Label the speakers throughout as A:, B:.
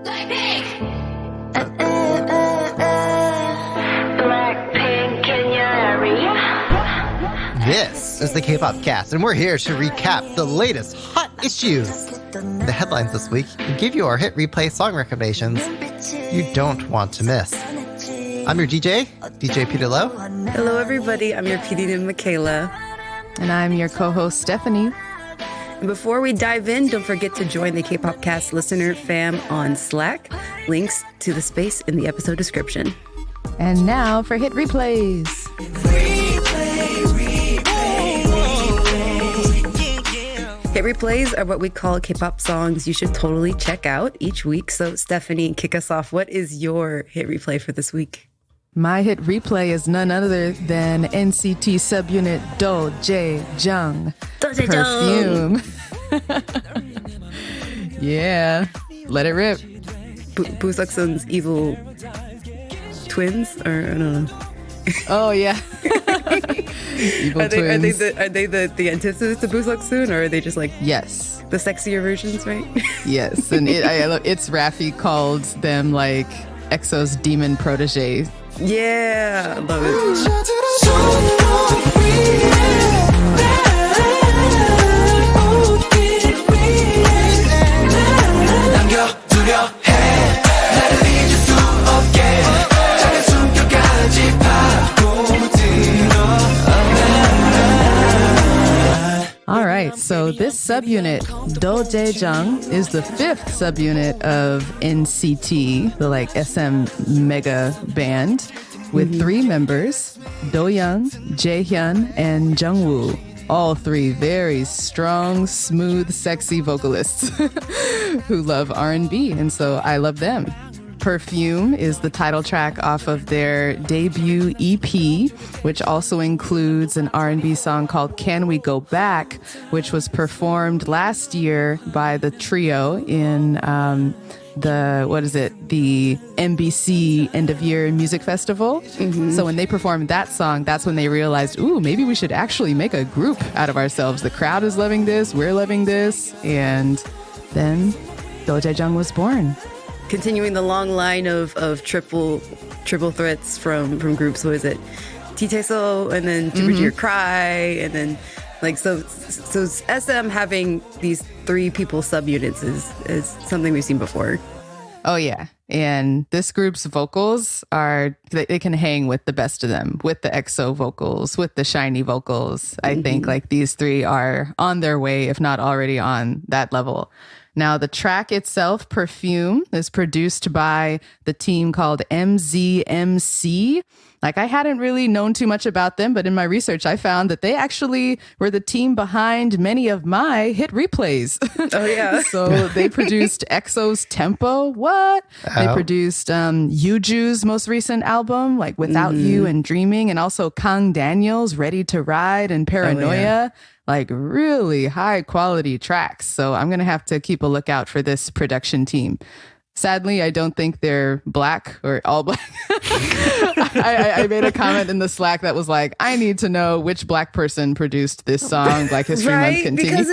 A: This is the K-Pop Cast, and we're here to recap the latest hot issues, the headlines this week, and give you our hit replay song recommendations you don't want to miss. I'm your DJ Peter Lowe.
B: Hello, everybody. I'm your PD Michaela.
C: And I'm your co-host, Stephanie.
B: And before we dive in, don't forget to join the K-Pop Cast listener fam on Slack. Links to the space in the episode description.
C: And now for hit replays.
B: Hit replays are what we call K-pop songs you should totally check out each week. So, Stephanie, kick us off. What is your hit replay for this week?
C: My hit replay is none other than NCT subunit DOJAEJUNG. Perfume. Yeah, let it rip.
B: Buseoksun's evil twins, or I don't know.
C: Oh yeah. Evil twins.
B: Are they the antithesis to Buseoksun, or are they just like
C: yes,
B: the sexier versions, right?
C: Yes, and it's Ravi called them like EXO's demon protege.
B: Yeah, I love it.
C: All right, so this subunit, DOJAEJUNG, is the fifth subunit of NCT, the like SM mega band, with three members, Doyoung, Jaehyun, and Jungwoo. All three very strong, smooth, sexy vocalists who love R&B, and so I love them. Perfume is the title track off of their debut EP, which also includes an R&B song called Can We Go Back, which was performed last year by the trio in the MBC End of Year Music Festival. Mm-hmm. So when they performed that song, that's when they realized, ooh, maybe we should actually make a group out of ourselves. The crowd is loving this, we're loving this, and then DOJAEJUNG was born.
B: Continuing the long line of triple threats from groups. What is it? T-Teso, and then Jupiter Cry, and then like so SM having these three people subunits is something we've seen before.
C: Oh yeah, and this group's vocals they can hang with the best of them, with the EXO vocals, with the shiny vocals. I think like these three are on their way, if not already on that level. Now, the track itself, Perfume, is produced by the team called MZMC. Like, I hadn't really known too much about them, but in my research, I found that they actually were the team behind many of my hit replays.
B: Oh, yeah.
C: So they produced EXO's Tempo. What? Oh. They produced Yuju's most recent album, like Without You and Dreaming, and also Kang Daniel's Ready to Ride and Paranoia. Oh, yeah. Like really high quality tracks. So I'm going to have to keep a lookout for this production team. Sadly, I don't think they're black or all black. I made a comment in the Slack that was like, I need to know which black person produced this song, Black History Month continues.
B: Because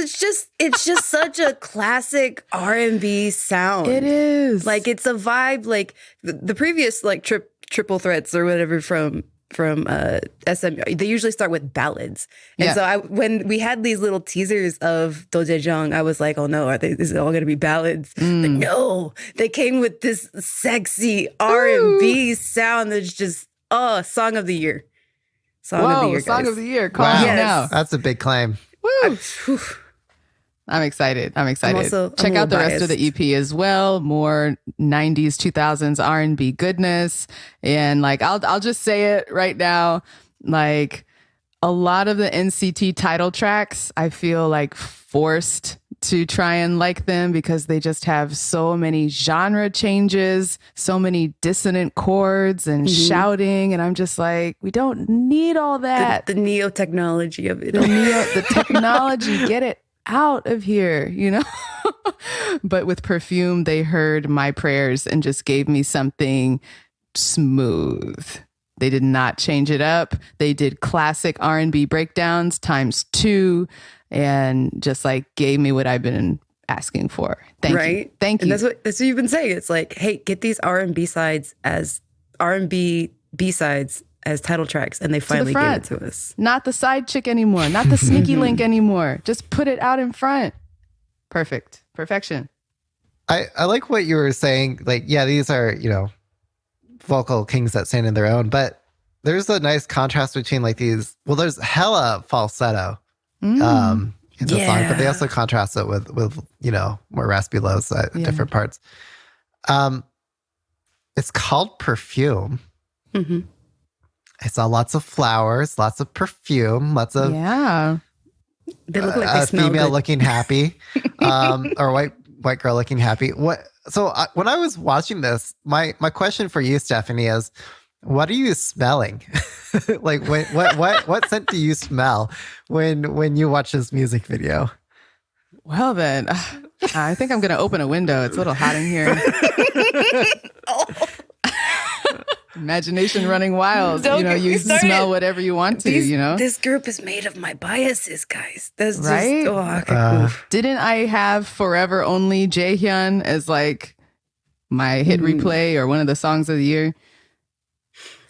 B: it's just such a classic R&B sound.
C: It is.
B: Like it's a vibe like the previous like triple threats or whatever from SM, they usually start with ballads. And so when we had these little teasers of DOJAEJUNG, I was like, oh no, is it all going to be ballads? But no, they came with this sexy R&B sound that's just, song of the year. Song of the year, guys.
C: Song of the year. Call me now.
A: That's a big claim.
C: Woo. I'm excited. Check out the rest of the EP as well. More 90s, 2000s R&B goodness. And like, I'll just say it right now. Like a lot of the NCT title tracks, I feel like forced to try and like them because they just have so many genre changes, so many dissonant chords and shouting. And I'm just like, we don't need all that.
B: The neo technology of it.
C: The technology, get it out of here, you know? But with Perfume, they heard my prayers and just gave me something smooth. They did not change it up. They did classic R&B breakdowns ×2 and just like gave me what I've been asking for. Thank you.
B: And that's what you've been saying. It's like, hey, get these R&B sides as R&B B-sides as title tracks, and they finally gave it to us.
C: Not the side chick anymore, not the sneaky link anymore. Just put it out in front. Perfection.
A: I like what you were saying. Like, yeah, these are, vocal kings that stand in their own, but there's a nice contrast between like these. Well, there's hella falsetto in the song, but they also contrast it with more raspy lows at different parts. It's called Perfume.
B: Mm-hmm.
A: I saw lots of flowers, lots of perfume, lots of
B: they look like they smell
A: female
B: good.
A: looking happy, or white girl looking happy. When I was watching this, my question for you, Stephanie, is what are you smelling? Like what scent do you smell when you watch this music video?
C: Well then, I think I'm gonna open a window. It's a little hot in here. Imagination running wild. You smell whatever you want to.
B: This group is made of my biases, guys. That's
C: right. Didn't I have Forever Only Jaehyun as like my hit replay or one of the songs of the year?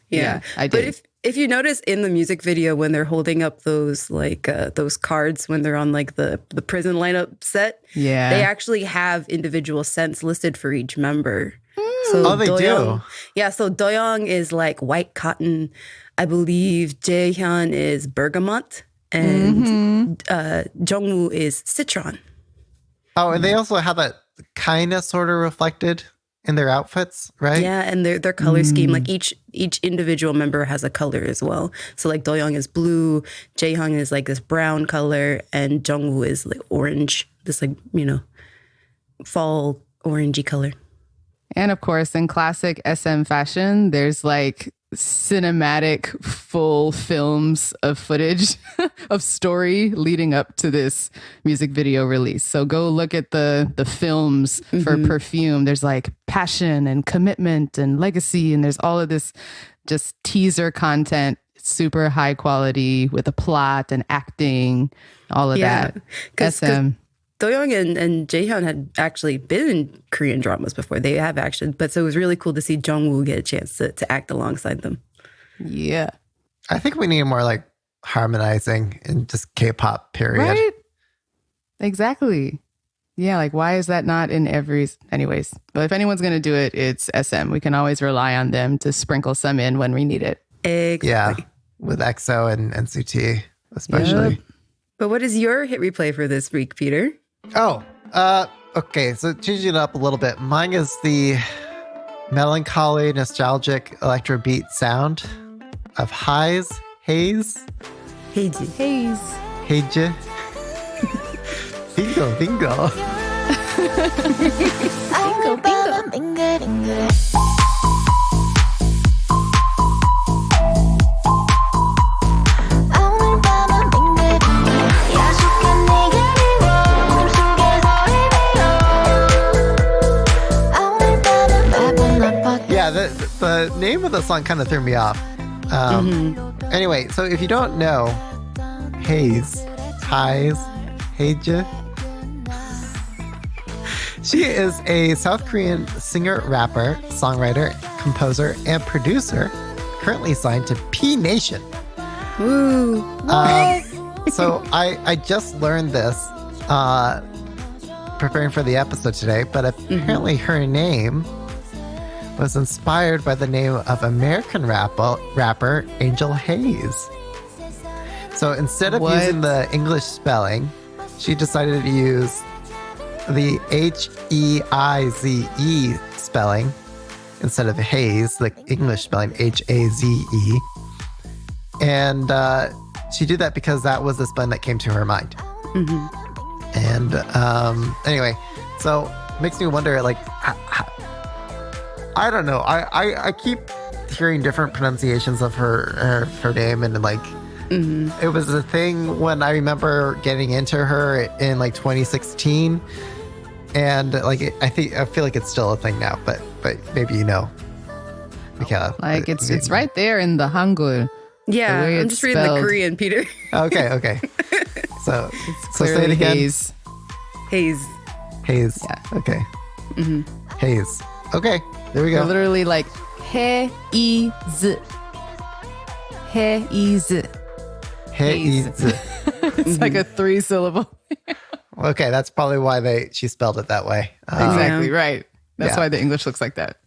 B: Yeah,
C: I did.
B: But if you notice in the music video when they're holding up those those cards when they're on like the prison lineup set, they actually have individual scents listed for each member. So
A: they do?
B: Yeah, so Doyoung is like white cotton. I believe Jaehyun is bergamot. And Jungwoo is citron.
A: Oh, and they also have that kind of sort of reflected in their outfits, right?
B: Yeah, and their color scheme, like each individual member has a color as well. So like Doyoung is blue, Jaehyun is like this brown color, and Jungwoo is like orange, this like, fall orangey color.
C: And of course, in classic SM fashion, there's like cinematic full films of footage of story leading up to this music video release. So go look at the films for Perfume. There's like passion and commitment and legacy, and there's all of this just teaser content, super high quality with a plot and acting, all of that. SM.
B: Doyoung and Jaehyun had actually been in Korean dramas before. They have actually, but so it was really cool to see Jungwoo get a chance to act alongside them.
C: Yeah.
A: I think we need more like harmonizing in just K-pop, period.
C: Right? Exactly. Yeah, like why is that not in every... Anyways, but if anyone's going to do it, it's SM. We can always rely on them to sprinkle some in when we need it.
B: Exactly.
A: Yeah, with EXO and Suti especially.
C: Yep.
B: But what is your hit replay for this week, Peter?
A: Oh, okay. So changing it up a little bit. Mine is the melancholy, nostalgic electro beat sound of Heize.
B: Heize.
A: Bingo.
D: Bingo.
A: The name of the song kind of threw me off. Anyway, so if you don't know Heize, she is a South Korean singer, rapper, songwriter, composer, and producer, currently signed to P Nation.
B: Woo!
A: So I just learned this preparing for the episode today, but apparently her name was inspired by the name of American rapper Angel Heize. So instead of using the English spelling, she decided to use the Heize spelling instead of Heize, the English spelling Haze. And she did that because that was the spelling that came to her mind. And anyway, so it makes me wonder, like, I don't know. I keep hearing different pronunciations of her name, and like it was a thing when I remember getting into her in like 2016, and like I feel like it's still a thing now, but maybe Michaela.
C: Like it's right there in the Hangul.
B: Yeah, I'm just reading the Korean, Peter.
A: Okay. So say it again.
C: Heize.
A: Heize.
C: Yeah.
A: Okay. Heize. Okay. There we
C: They're
A: go.
C: literally like Heize. Heize.
A: Heize.
C: It's like a 3-syllable.
A: Okay, that's probably why she spelled it that way.
C: Exactly, right. That's
A: Yeah.
C: why the English looks like that.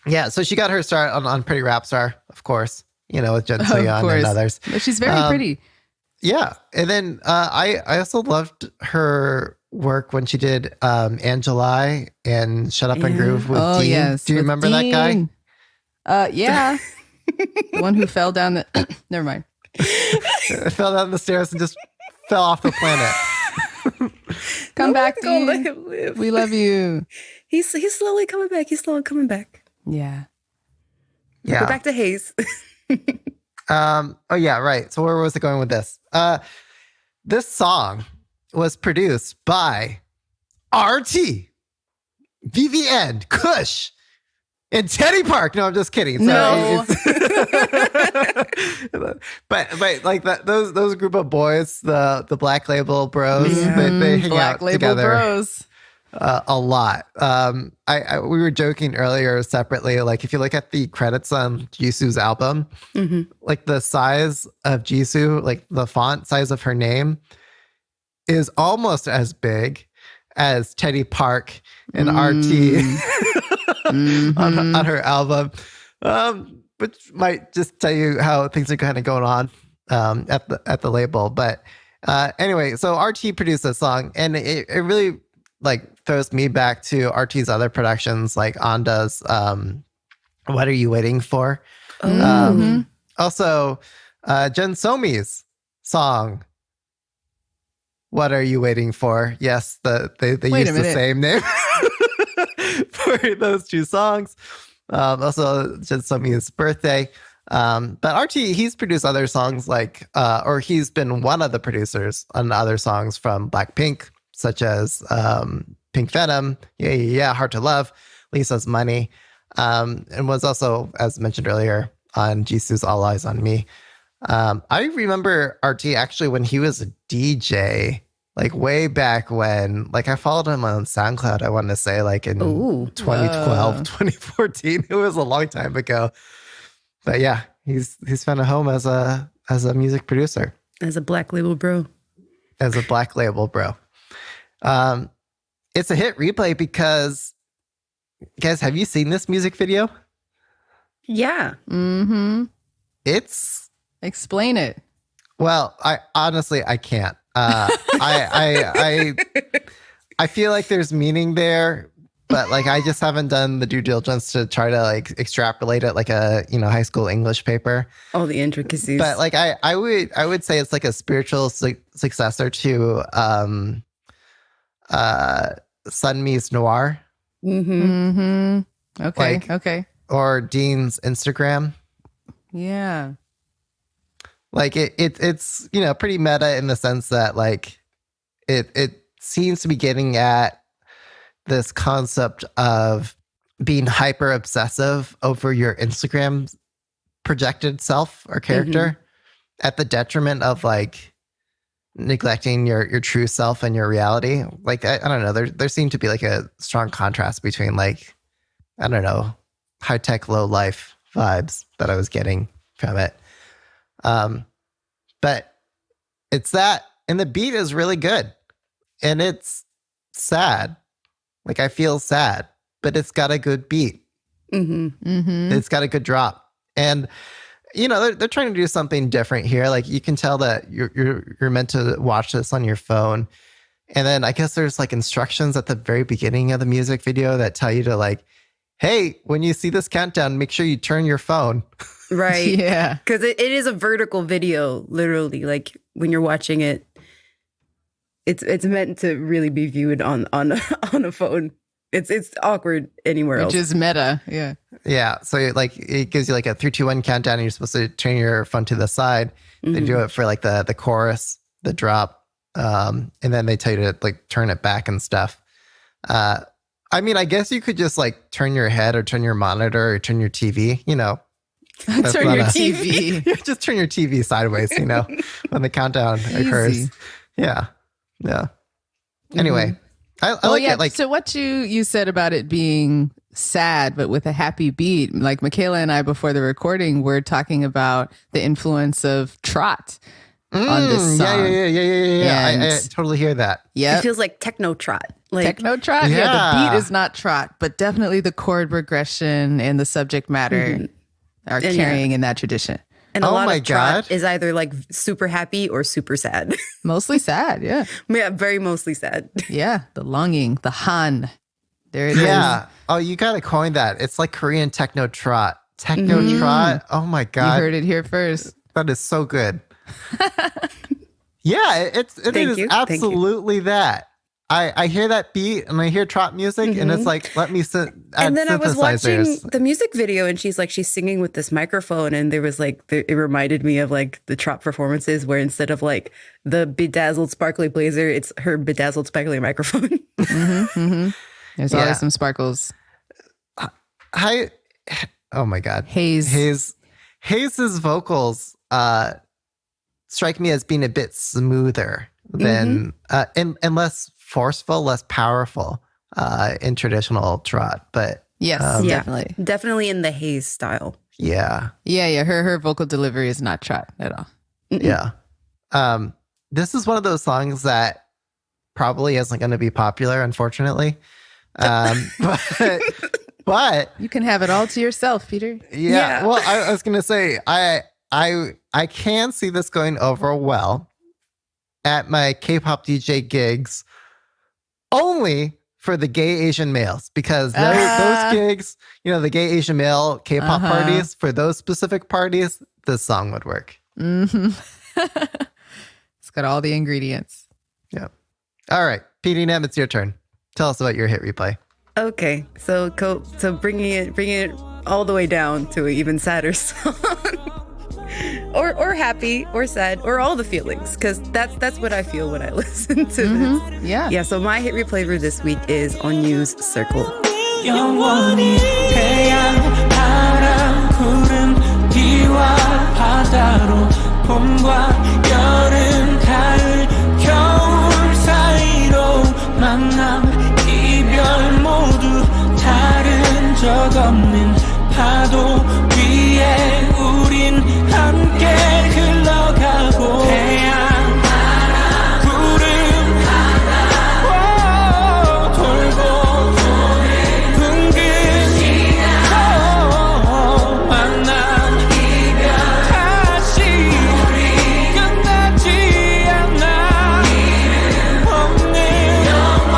A: Yeah, so she got her start on Pretty Rap Star, of course, with Jin
C: Of
A: So-yeon
C: course.
A: and others.
C: But she's very pretty.
A: Yeah, and then I also loved her work when she did Angeli and Shut Up and Groove with Dean.
C: Yes.
A: Do you
C: with
A: remember that guy?
C: Dean. Yeah. The one who fell down the... Never mind.
A: Fell down the stairs and just fell off the planet.
C: Come back,
B: Go let
C: Dean.
B: him live.
C: We love you.
B: He's slowly coming back. He's slowly coming back.
C: Yeah.
B: Go
A: Yeah.
B: back to Heize.
A: Oh yeah, right. So where was it going with this? This song was produced by R.T., VVN, Kush, and Teddy Park. No, I'm just kidding. So
C: No.
A: but like those group of boys, the Black Label Bros,
B: Yeah.
A: they hang
C: Black
A: out
C: Label
A: together
C: Bros.
A: a lot. We were joking earlier separately. Like if you look at the credits on Jisoo's album, like the size of Jisoo, like the font size of her name, is almost as big as Teddy Park and R.T. on her album, which might just tell you how things are kind of going on at the label. But anyway, so R.T. produced this song, and it really like throws me back to R.T.'s other productions, like Onda's "What Are You Waiting For?" Also, Jin Somi's song "What Are You Waiting For?" Yes, they
C: Wait
A: use
C: a
A: the
C: minute.
A: same name for those two songs. Also, Jin Somi's birthday. But R.T., he's produced other songs or he's been one of the producers on other songs from Blackpink, such as Pink Venom, Yeah, Hard to Love, Lisa's Money, and was also, as mentioned earlier, on Jisoo's All Eyes on Me. I remember R.T. actually when he was a DJ, like way back when, like I followed him on SoundCloud, I want to say like in 2012, 2014. It was a long time ago. But yeah, he's found a home as a music producer.
B: As a Black Label bro.
A: As a Black Label bro. It's a hit replay because, guys, have you seen this music video?
B: Yeah.
C: Mm-hmm.
A: It's...
C: Explain it.
A: Well, I honestly can't. I feel like there's meaning there, but like I just haven't done the due diligence to try to like extrapolate it like a high school English paper.
B: All the intricacies.
A: But like I would say it's like a spiritual successor to Sunmi's Noir.
C: Mm-hmm. Okay.
A: Like-
C: Okay.
A: Or Dean's Instagram.
C: Yeah.
A: Like it's pretty meta in the sense that like it seems to be getting at this concept of being hyper obsessive over your Instagram projected self or character at the detriment of like neglecting your true self and your reality. Like I don't know, there seemed to be like a strong contrast between like, I don't know, high tech low life vibes that I was getting from it. But it's that, and the beat is really good, and it's sad. Like I feel sad, but it's got a good beat. It's got a good drop, and they're trying to do something different here. Like you can tell that you're meant to watch this on your phone, and then I guess there's like instructions at the very beginning of the music video that tell you to like, hey, when you see this countdown, make sure you turn your phone.
B: Right.
C: Yeah.
B: Because it is a vertical video, literally. Like when you're watching it, it's meant to really be viewed on a phone. It's awkward anywhere else.
C: Which is meta. Yeah.
A: Yeah. So it gives you like a 3, 2, 1 countdown, and you're supposed to turn your phone to the side. They do it for like the chorus, the drop, and then they tell you to like turn it back and stuff. I mean, I guess you could just like turn your head or turn your monitor or turn your TV, That's
C: Turn
A: not
C: your
A: a-
C: TV.
A: Yeah, just turn your TV sideways, when the countdown occurs.
C: Easy.
A: Yeah. Yeah. Anyway, I like it. Like,
C: so what you said about it being sad, but with a happy beat, like Michaela and I before the recording were talking about the influence of trot on this song.
A: Yeah. I totally hear that.
C: Yeah.
B: It feels like techno trot. Like
C: Techno trot? Yeah, the beat is not trot, but definitely the chord progression and the subject matter are carrying in that tradition.
B: And a lot of trot is either like super happy or super sad.
C: Mostly sad, yeah.
B: Yeah, very mostly sad.
C: Yeah, the longing, the han. There it is.
A: Yeah. Oh, you got to coin that. It's like Korean techno trot. Techno trot. Oh my God.
C: You heard it here first.
A: That is so good. Yeah, it is absolutely that. I hear that beat and I hear trot music and it's like, let me
B: and then I was watching the music video and she's singing with this microphone and there was like, it reminded me of like the trot performances where instead of like the bedazzled sparkly blazer, it's her bedazzled sparkly microphone.
C: There's always some sparkles.
A: Oh my God.
C: Heize's
A: vocals strike me as being a bit smoother than and less forceful, less powerful in traditional trot. But
C: yes, definitely
B: in the Heize style.
A: Yeah.
C: Her vocal delivery is not trot at all.
A: Yeah. This is one of those songs that probably isn't going to be popular, unfortunately. But
C: you can have it all to yourself, Peter.
A: Yeah. Well, I was going to say I can see this going over well at my K-pop DJ gigs, only for the gay Asian males, because those gigs, the gay Asian male K-pop parties, for those specific parties, this song would work.
C: It's got all the ingredients.
A: Yeah. All right, PD Nem, it's your turn. Tell us about your hit replay.
B: Okay, so bringing it all the way down to an even sadder song. Or happy or sad or all the feelings, because that's what I feel when I listen to this. Yeah. So my hit replay for this week is ONEW's Circle. 영원히 태양, 바람, 구름, 비와 바다로 봄과 여름, 가을, 겨울 사이로 만남, 이별 모두 다른 적 없는 파도 위에 우린 함께 흘러가고 태양 바람 구름 바다 돌고 둥근 시간 만남 이별 다시 우리 끝나지 않아 이름 없는 영원.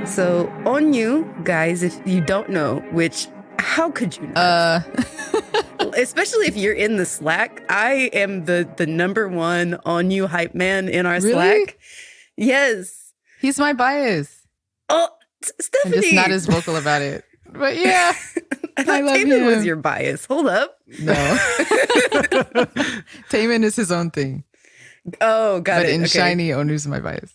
B: So ONEW, guys, if you don't know, which how could you not? Especially if you're in the Slack. I am the number one ONEW hype man in our Slack. Yes.
C: He's my bias.
B: Oh, Stephanie.
C: I'm just not as vocal about it. But yeah.
B: I thought Taemin was your bias. Hold up.
C: No. Taemin is his own thing.
B: Oh, got it.
C: But in Shiny, ONEW's my bias.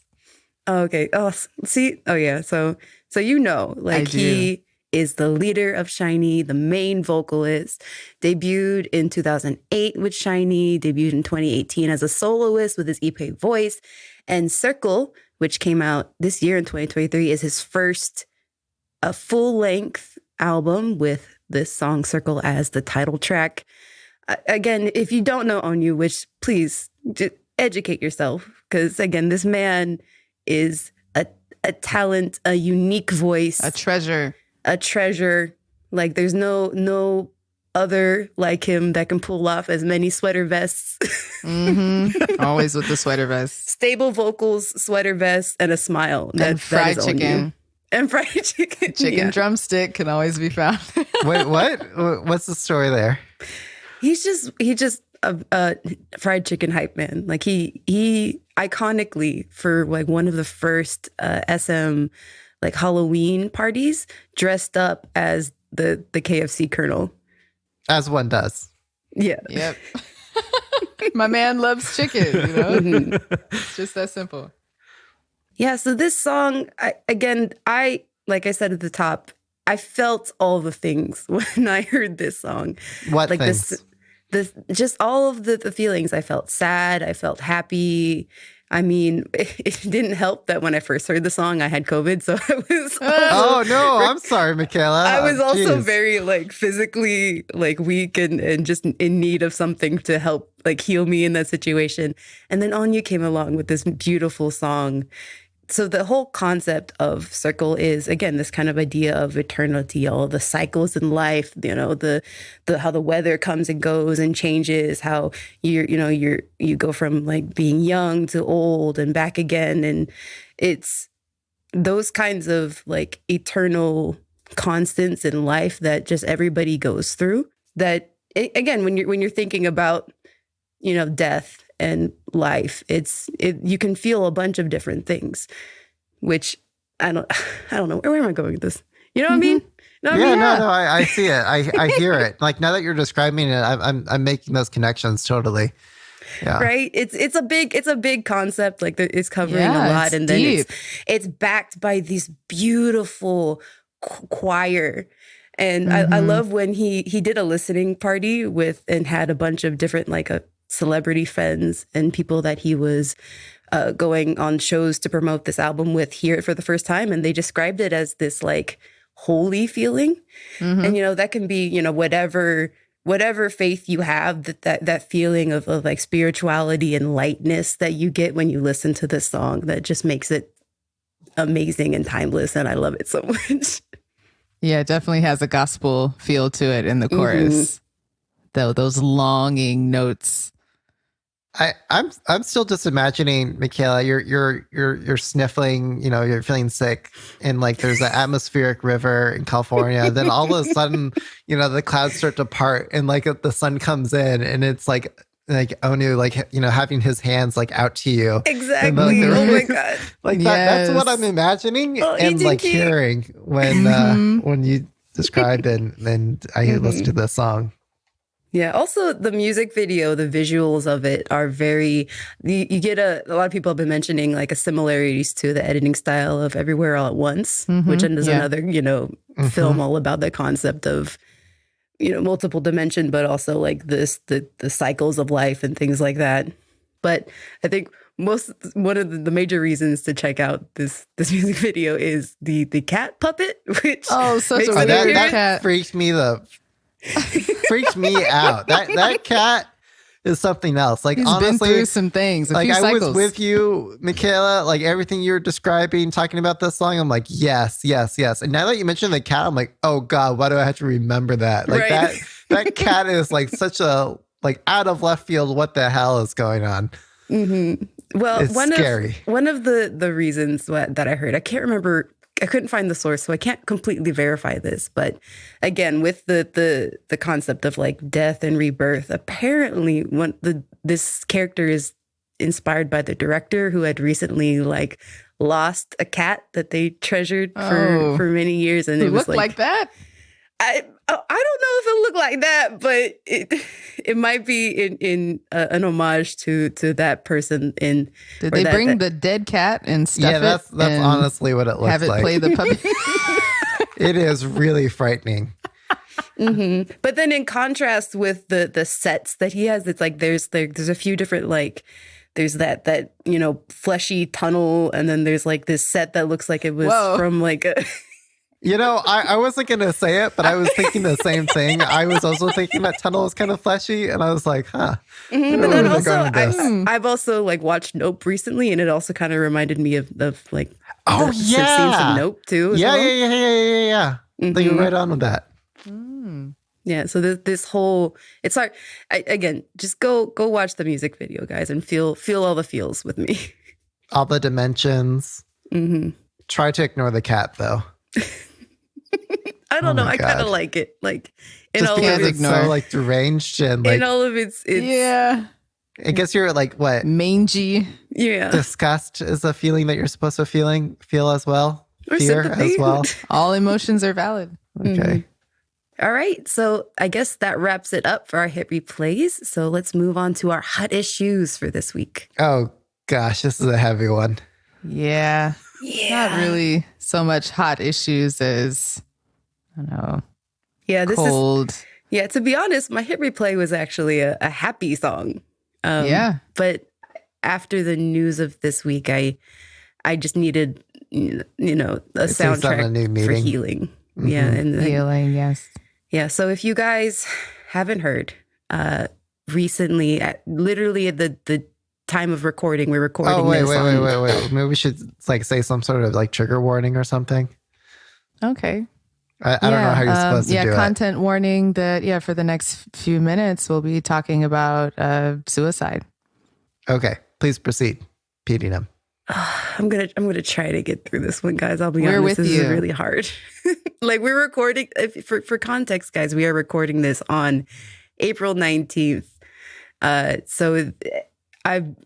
B: Oh, okay. Oh, see? Oh, yeah. So like he is the leader of SHINee, the main vocalist, debuted in 2008 with SHINee, debuted in 2018 as a soloist with his EP Voice, and Circle, which came out this year in 2023, is his first full-length album with this song Circle as the title track. Again, if you don't know ONEW, which please just educate yourself, because again, this man is a talent, a unique voice,
C: a treasure.
B: Like there's no other like him that can pull off as many sweater vests.
C: Always with the sweater vest.
B: Stable vocals, sweater vest, and a smile.
C: And fried chicken.
B: And fried chicken.
C: Chicken drumstick can always be found.
A: Wait, what? What's the story there?
B: He just a fried chicken hype man. Like he iconically, for like one of the first SM like Halloween parties, dressed up as the KFC Colonel.
A: As one does.
B: Yeah.
C: Yep. My man loves chicken, It's just that simple.
B: Yeah, so this song, I like I said at the top, I felt all the things when I heard this song.
A: What
B: like
A: things?
B: This just all of the feelings. I felt sad, I felt happy, I mean, it didn't help that when I first heard the song, I had COVID. So I was.
A: Oh, no. I'm sorry, Michaela.
B: I was also
A: Jeez.
B: very like physically like weak and just in need of something to help like heal me in that situation. And then ONEW came along with this beautiful song. So the whole concept of Circle is, again, this kind of idea of eternity, all the cycles in life, you know, the how the weather comes and goes and changes, how you go from like being young to old and back again. And it's those kinds of like eternal constants in life that just everybody goes through. That, again, when you're thinking about, you know, death and life, you can feel a bunch of different things, which I don't know. Where am I going with this? You know what I mean? No,
A: I see it. I hear it. Like, now that you're describing it, I'm making those connections totally. Yeah.
B: Right. It's a big concept. Like, it's covering a lot, and then
C: deep.
B: it's backed by these beautiful choir. And I love when he did a listening party with and had a bunch of different like celebrity friends and people that he was going on shows to promote this album with hear it for the first time, and they described it as this like holy feeling. And you know, that can be, you know, whatever faith you have, that feeling of like spirituality and lightness that you get when you listen to this song, that just makes it amazing and timeless, and I love it so much.
C: Yeah, it definitely has a gospel feel to it in the chorus. Though those longing notes.
A: I'm still just imagining, Michaela, you're sniffling, you know, you're feeling sick, and like there's an atmospheric river in California. Then all of a sudden, you know, the clouds start to part, and like the sun comes in, and it's like ONEW, like, you know, having his hands like out to you.
B: Exactly. Oh my God.
A: Like that's what I'm imagining and like hearing when you described it, and I listen to this song.
B: Yeah. Also, the music video, the visuals of it are very. You get a lot of people have been mentioning like a similarities to the editing style of Everywhere All at Once, which is another, you know, film all about the concept of, you know, multiple dimension, but also like the cycles of life and things like that. But I think one of the major reasons to check out this music video is the cat puppet, which
C: such a
A: that
C: cat
A: freaks me out. That cat is something else. Like,
C: he's
A: honestly,
C: been through some things.
A: Like,
C: few
A: I
C: cycles.
A: was with you, Michaela. Like, everything you're describing, talking about this song, I'm like, yes. And now that you mentioned the cat, I'm like, oh God, why do I have to remember that? Like that cat is like such a like out of left field. What the hell is going on?
B: Well,
A: it's scary.
B: One of the reasons that I heard, I can't remember. I couldn't find the source, so I can't completely verify this. But again, with the concept of like death and rebirth, apparently this character is inspired by the director who had recently like lost a cat that they treasured for many years, and it was
C: like that.
B: I don't know if it looked like that, but it might be in an homage to that person. Did
C: they bring the dead cat and stuff?
A: Yeah, that's honestly what it looks like.
C: Have it play the puppet.
A: It is really frightening.
B: But then in contrast with the sets that he has, it's like there's a few different like. There's that you know, fleshy tunnel, and then there's like this set that looks like it was from like a.
A: You know, I wasn't going to say it, but I was thinking the same thing. I was also thinking that tunnel was kind of fleshy, and I was like, huh.
B: But then also, I've also like watched Nope recently, and it also kind of reminded me of like
A: some scenes
B: from Nope too.
A: Yeah. You're right on with that.
B: Yeah, so this whole, it's hard. Again, just go watch the music video, guys, and feel all the feels with me.
A: All the dimensions. Try to ignore the cat, though.
B: I don't know. I kind of like it. Like in
A: just
B: all
A: because
B: of
A: it's so like deranged and like
B: in all of its
C: yeah.
A: I guess you're like what?
C: Mangy.
B: Yeah.
A: Disgust is a feeling that you're supposed to feel as well.
B: Or
A: fear
B: sympathy.
A: as well.
C: All emotions are valid.
A: Okay.
B: All right. So I guess that wraps it up for our hit replays. So let's move on to our hot issues for this week.
A: Oh gosh, this is a heavy one.
C: Yeah. Not really so much hot issues as, I don't know, cold.
B: To be honest, my hit replay was actually a happy song. But after the news of this week, I just needed, a soundtrack for healing. Mm-hmm. Yeah. And
C: healing, yes.
B: Yeah. So if you guys haven't heard, recently, literally at the time of recording, we're recording.
A: Oh, wait. Maybe we should say some sort of trigger warning or something.
C: Okay.
A: I don't know how you're supposed to do it.
C: Content warning that, for the next few minutes, we'll be talking about suicide.
A: Okay. Please proceed. Petey.
B: I'm gonna try to get through this one, guys. I'll be honest, this is really hard. We're recording, for context, guys, we are recording this on April 19th. So I've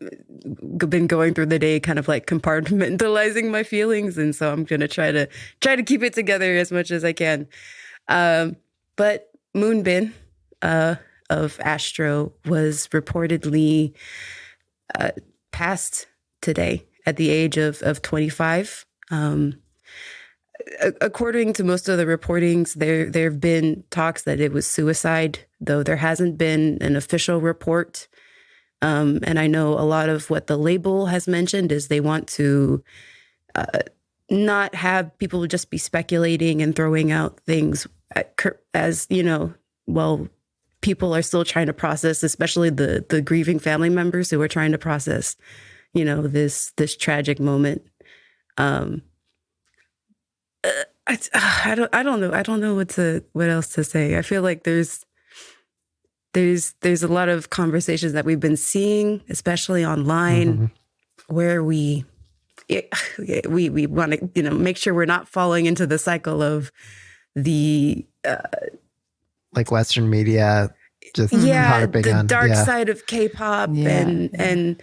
B: been going through the day kind of compartmentalizing my feelings. And so I'm going to try to keep it together as much as I can. But MOONBIN of Astro was reportedly passed today at the age of 25. According to most of the reportings, there have been talks that it was suicide, though there hasn't been an official report. And I know a lot of what the label has mentioned is they want to not have people just be speculating and throwing out things as, people are still trying to process, especially the grieving family members who are trying to process, this tragic moment. I don't know what else to say. I feel like there's a lot of conversations that we've been seeing, especially online, where we want to, make sure we're not falling into the cycle of the
A: Western media just harping
B: the
A: on
B: dark side of K-pop, and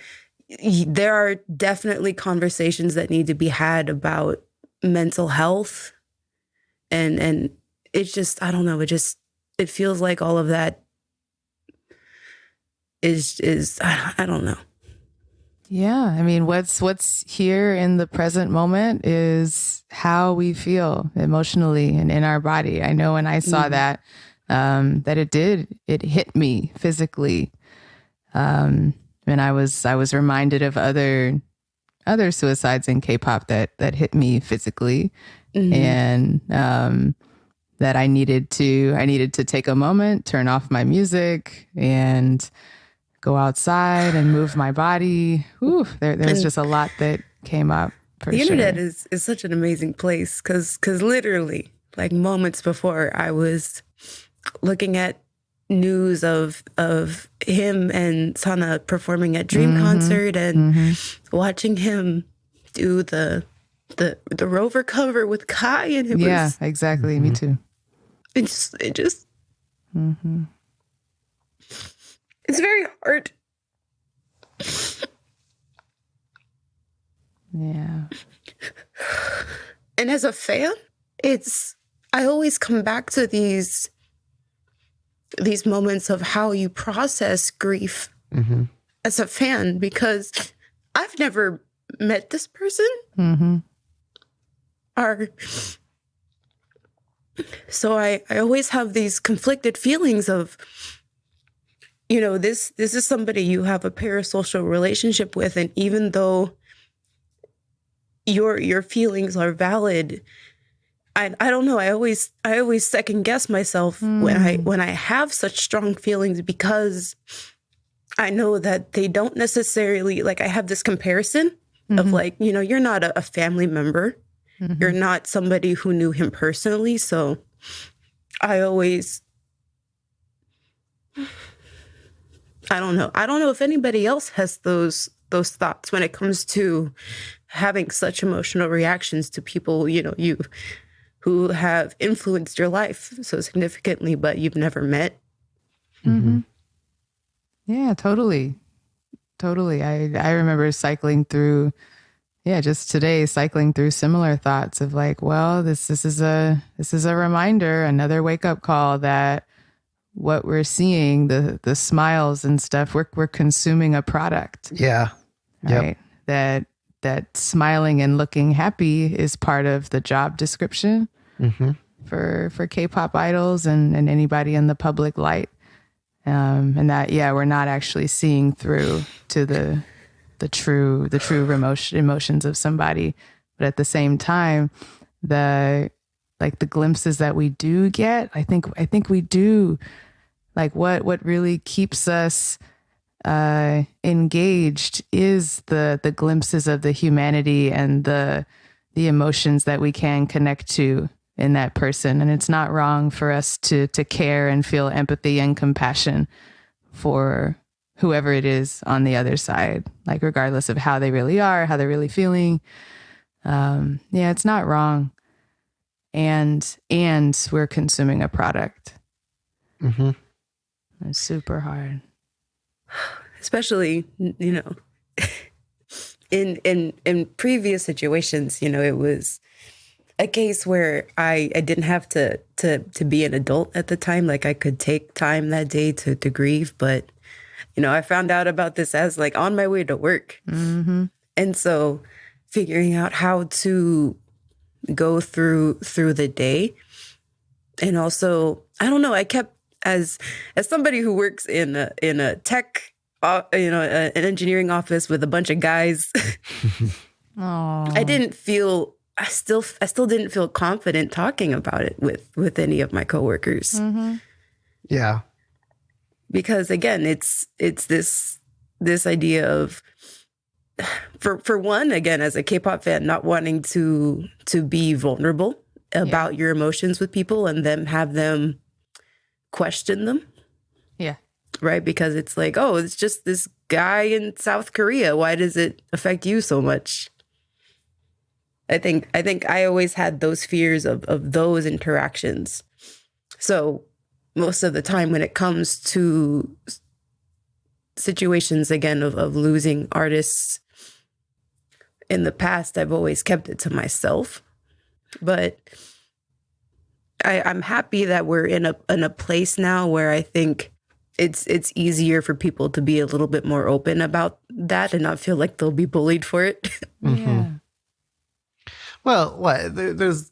B: there are definitely conversations that need to be had about mental health, and it's just, I don't know, it feels like all of that is I don't know.
C: Yeah, I mean, what's here in the present moment is how we feel emotionally and in our body. I know when I saw that it hit me physically, and I was reminded of other suicides in K-pop that hit me physically, and that I needed to take a moment, turn off my music, and go outside and move my body. There's just a lot that came up.
B: The internet is such an amazing place because literally, moments before, I was looking at news of him and Sana performing at Dream Concert and watching him do the Rover cover with Kai, and it was
C: exactly. Me too.
B: It just it's very hard.
C: Yeah.
B: And as a fan, I always come back to these moments of how you process grief as a fan, because I've never met this person. So I always have these conflicted feelings of, this is somebody you have a parasocial relationship with, and even though your feelings are valid, I don't know. I always second guess myself when I have such strong feelings, because I know that they don't necessarily, I have this comparison of you're not a family member. You're not somebody who knew him personally. So I always, I don't know. I don't know if anybody else has those thoughts when it comes to having such emotional reactions to people, who have influenced your life so significantly, but you've never met.
C: Yeah, totally. I remember cycling through, just today, cycling through similar thoughts of this is a reminder, another wake up call that what we're seeing, the smiles and stuff, we're consuming a product.
A: Yeah.
C: Right. Yep. That smiling and looking happy is part of the job description for K-pop idols and anybody in the public light. And that, we're not actually seeing through to the true emotions of somebody. But at the same time, the glimpses that we do get, I think we do, like what really keeps us engaged is the glimpses of the humanity and the emotions that we can connect to in that person. And it's not wrong for us to care and feel empathy and compassion for whoever it is on the other side, like regardless of how they really are, how they're really feeling. It's not wrong. And we're consuming a product.
A: Mm-hmm.
C: It's super hard.
B: Especially, in previous situations, it was a case where I didn't have to be an adult at the time. Like I could take time that day to grieve, but I found out about this as like on my way to work.
C: Mm-hmm.
B: And so figuring out how to go through the day. And also, I don't know, I kept as somebody who works in a tech, an engineering office with a bunch of guys, I still didn't feel confident talking about it with any of my coworkers.
C: Mm-hmm.
A: Yeah.
B: Because again, it's this idea of, for one, again, as a K-pop fan, not wanting to be vulnerable about your emotions with people and have them question them.
C: Yeah.
B: Right? Because it's like, oh, it's just this guy in South Korea. Why does it affect you so much? I think I always had those fears of those interactions. So most of the time when it comes to situations, again, of losing artists in the past, I've always kept it to myself. But I'm happy that we're in a place now where I think it's easier for people to be a little bit more open about that and not feel like they'll be bullied for it.
C: Yeah.
A: Well, there's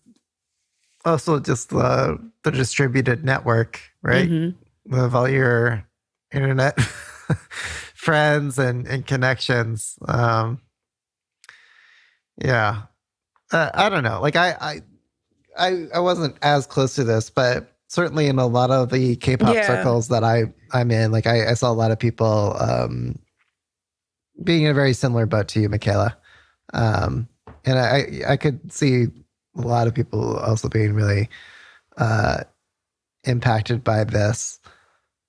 A: also just the distributed network, right?
B: Mm-hmm.
A: Of all your internet friends and connections. Yeah. I don't know. Like I wasn't as close to this, but certainly in a lot of the K-pop circles that I'm in, like I saw a lot of people being in a very similar boat to you, Michaela. And I could see a lot of people also being really impacted by this.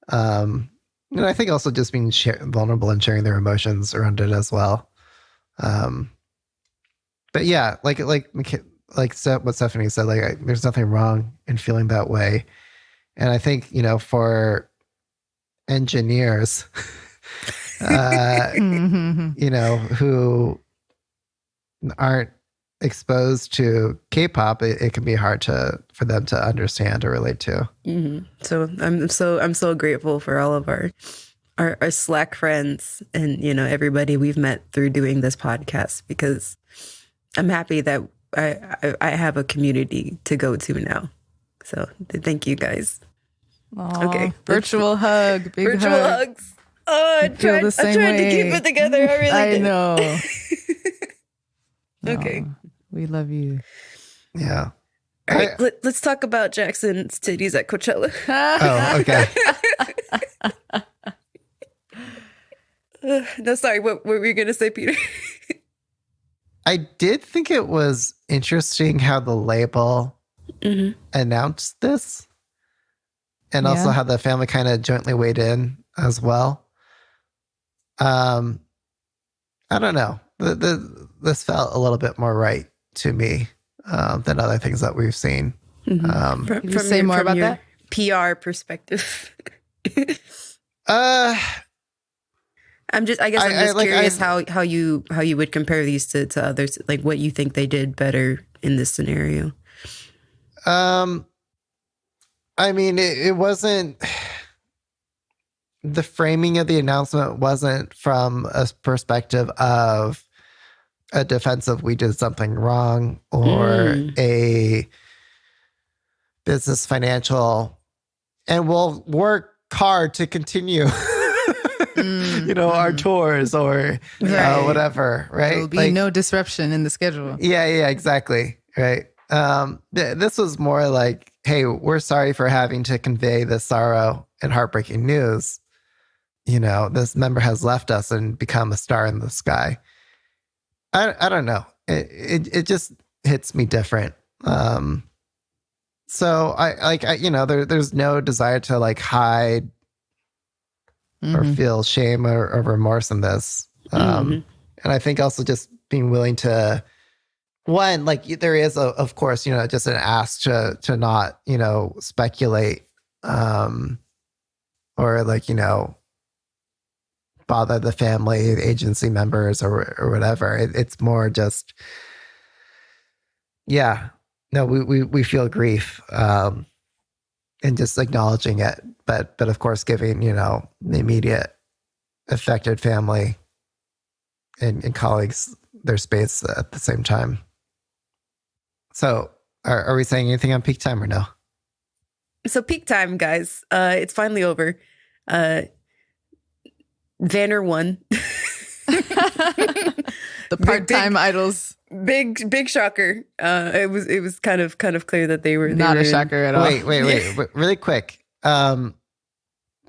A: And I think also just being vulnerable and sharing their emotions around it as well. But yeah, like what Stephanie said, like there's nothing wrong in feeling that way. And I think, for engineers, who aren't exposed to K-pop, it can be hard for them to understand or relate to.
B: Mm-hmm. So I'm so grateful for all of our Slack friends and everybody we've met through doing this podcast, because I'm happy that I have a community to go to now. So thank you guys.
C: Aww,
B: okay,
C: virtual hug, big
B: virtual
C: hug.
B: hugs. Oh, I tried to keep it together. I really did.
C: know.
B: Okay.
C: We love you.
A: Yeah.
B: All right, let's talk about Jackson's titties at Coachella.
A: Oh, okay.
B: No, sorry. What were you going to say, Peter?
A: I did think it was interesting how the label announced this, and also how the family kind of jointly weighed in as well. I don't know. This felt a little bit more right to me than other things that we've seen.
B: Mm-hmm.
C: Can you say more about that?
B: PR perspective. I'm just curious how you would compare these to others, like what you think they did better in this scenario.
A: I mean, it wasn't, the framing of the announcement wasn't from a perspective of a defensive, we did something wrong, or a business financial, and we'll work hard to continue our tours or whatever, right?
C: There will be no disruption in the schedule.
A: Yeah, exactly. Right. This was more like, hey, we're sorry for having to convey this sorrow and heartbreaking news. This member has left us and become a star in the sky. I don't know. It just hits me different. So there's no desire to like hide or feel shame or remorse in this. And I think also just being willing to, one, like there is of course, just an ask to not, speculate, or like, bother the family, the agency members or whatever. It's more just, we feel grief, and just acknowledging it. But of course, giving, the immediate affected family and colleagues their space at the same time. So are we saying anything on peak time or no?
B: So peak time, guys, it's finally over. Vanner won.
C: The part-time idols.
B: Big shocker. It was kind of clear that they were
C: not a shocker at all.
A: Wait, really quick.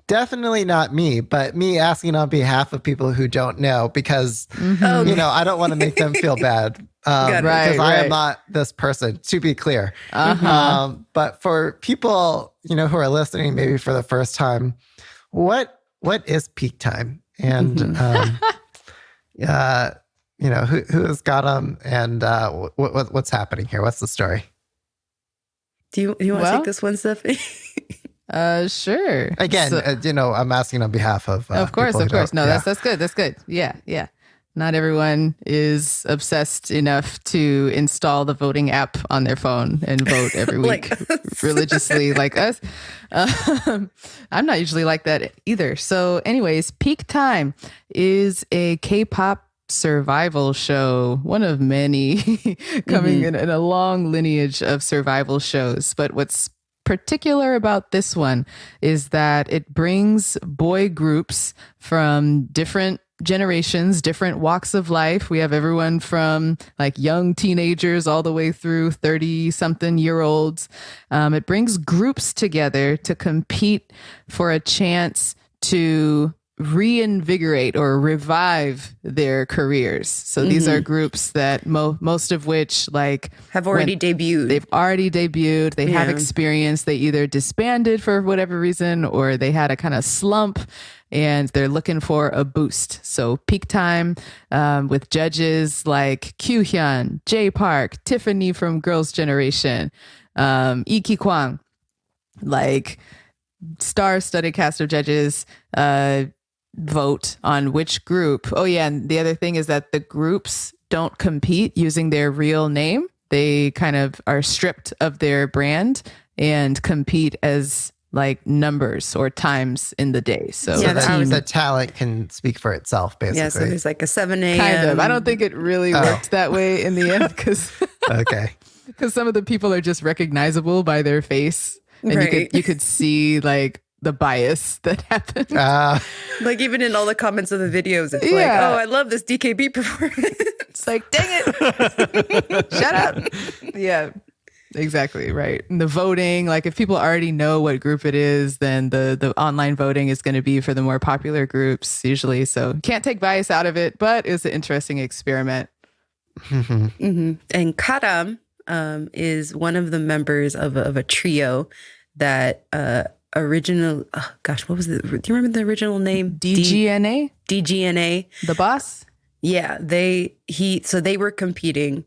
A: Definitely not me, but me asking on behalf of people who don't know, because I don't want to make them feel bad, because I am not this person, to be clear. But for people who are listening maybe for the first time, what is peak time? And who has got them, and what's happening here? What's the story?
B: Do you want to take this one, Stephanie?
C: Sure.
A: Again, I'm asking on behalf of
C: course. No,
A: yeah.
C: that's good. That's good. Yeah. Not everyone is obsessed enough to install the voting app on their phone and vote every week religiously like us. I'm not usually like that either. So anyways, Peak Time is a K-pop survival show, one of many coming in a long lineage of survival shows. But what's particular about this one is that it brings boy groups from different generations, different walks of life. We have everyone from like young teenagers all the way through 30-something-year-olds. It brings groups together to compete for a chance to reinvigorate or revive their careers. So these are groups that most of which like
B: have already debuted.
C: They've already debuted. They have experience. They either disbanded for whatever reason, or they had a kind of slump and they're looking for a boost. So Peak Time, with judges like Kyuhyun, Jay Park, Tiffany from Girls' Generation, Iki Kwang, like star-studded cast of judges, vote on which group. Oh yeah, and the other thing is that the groups don't compete using their real name. They kind of are stripped of their brand and compete as like numbers or times in the day. So
A: the talent can speak for itself, basically.
B: Yeah, so there's like a 7 a.m.
C: Kind of. I don't think it really worked that way in the end, because because some of the people are just recognizable by their face, and you could see like the bias that happened.
B: Like even in all the comments of the videos, it's like, oh, I love this DKB performance.
C: It's like, dang it. Shut up. Yeah, exactly. Right. And the voting, like if people already know what group it is, then the online voting is going to be for the more popular groups usually. So can't take bias out of it, but it's an interesting experiment.
B: And Karam is one of the members of a trio that what was it? Do you remember the original name?
C: DGNA?
B: DGNA.
C: The boss?
B: Yeah, they were competing.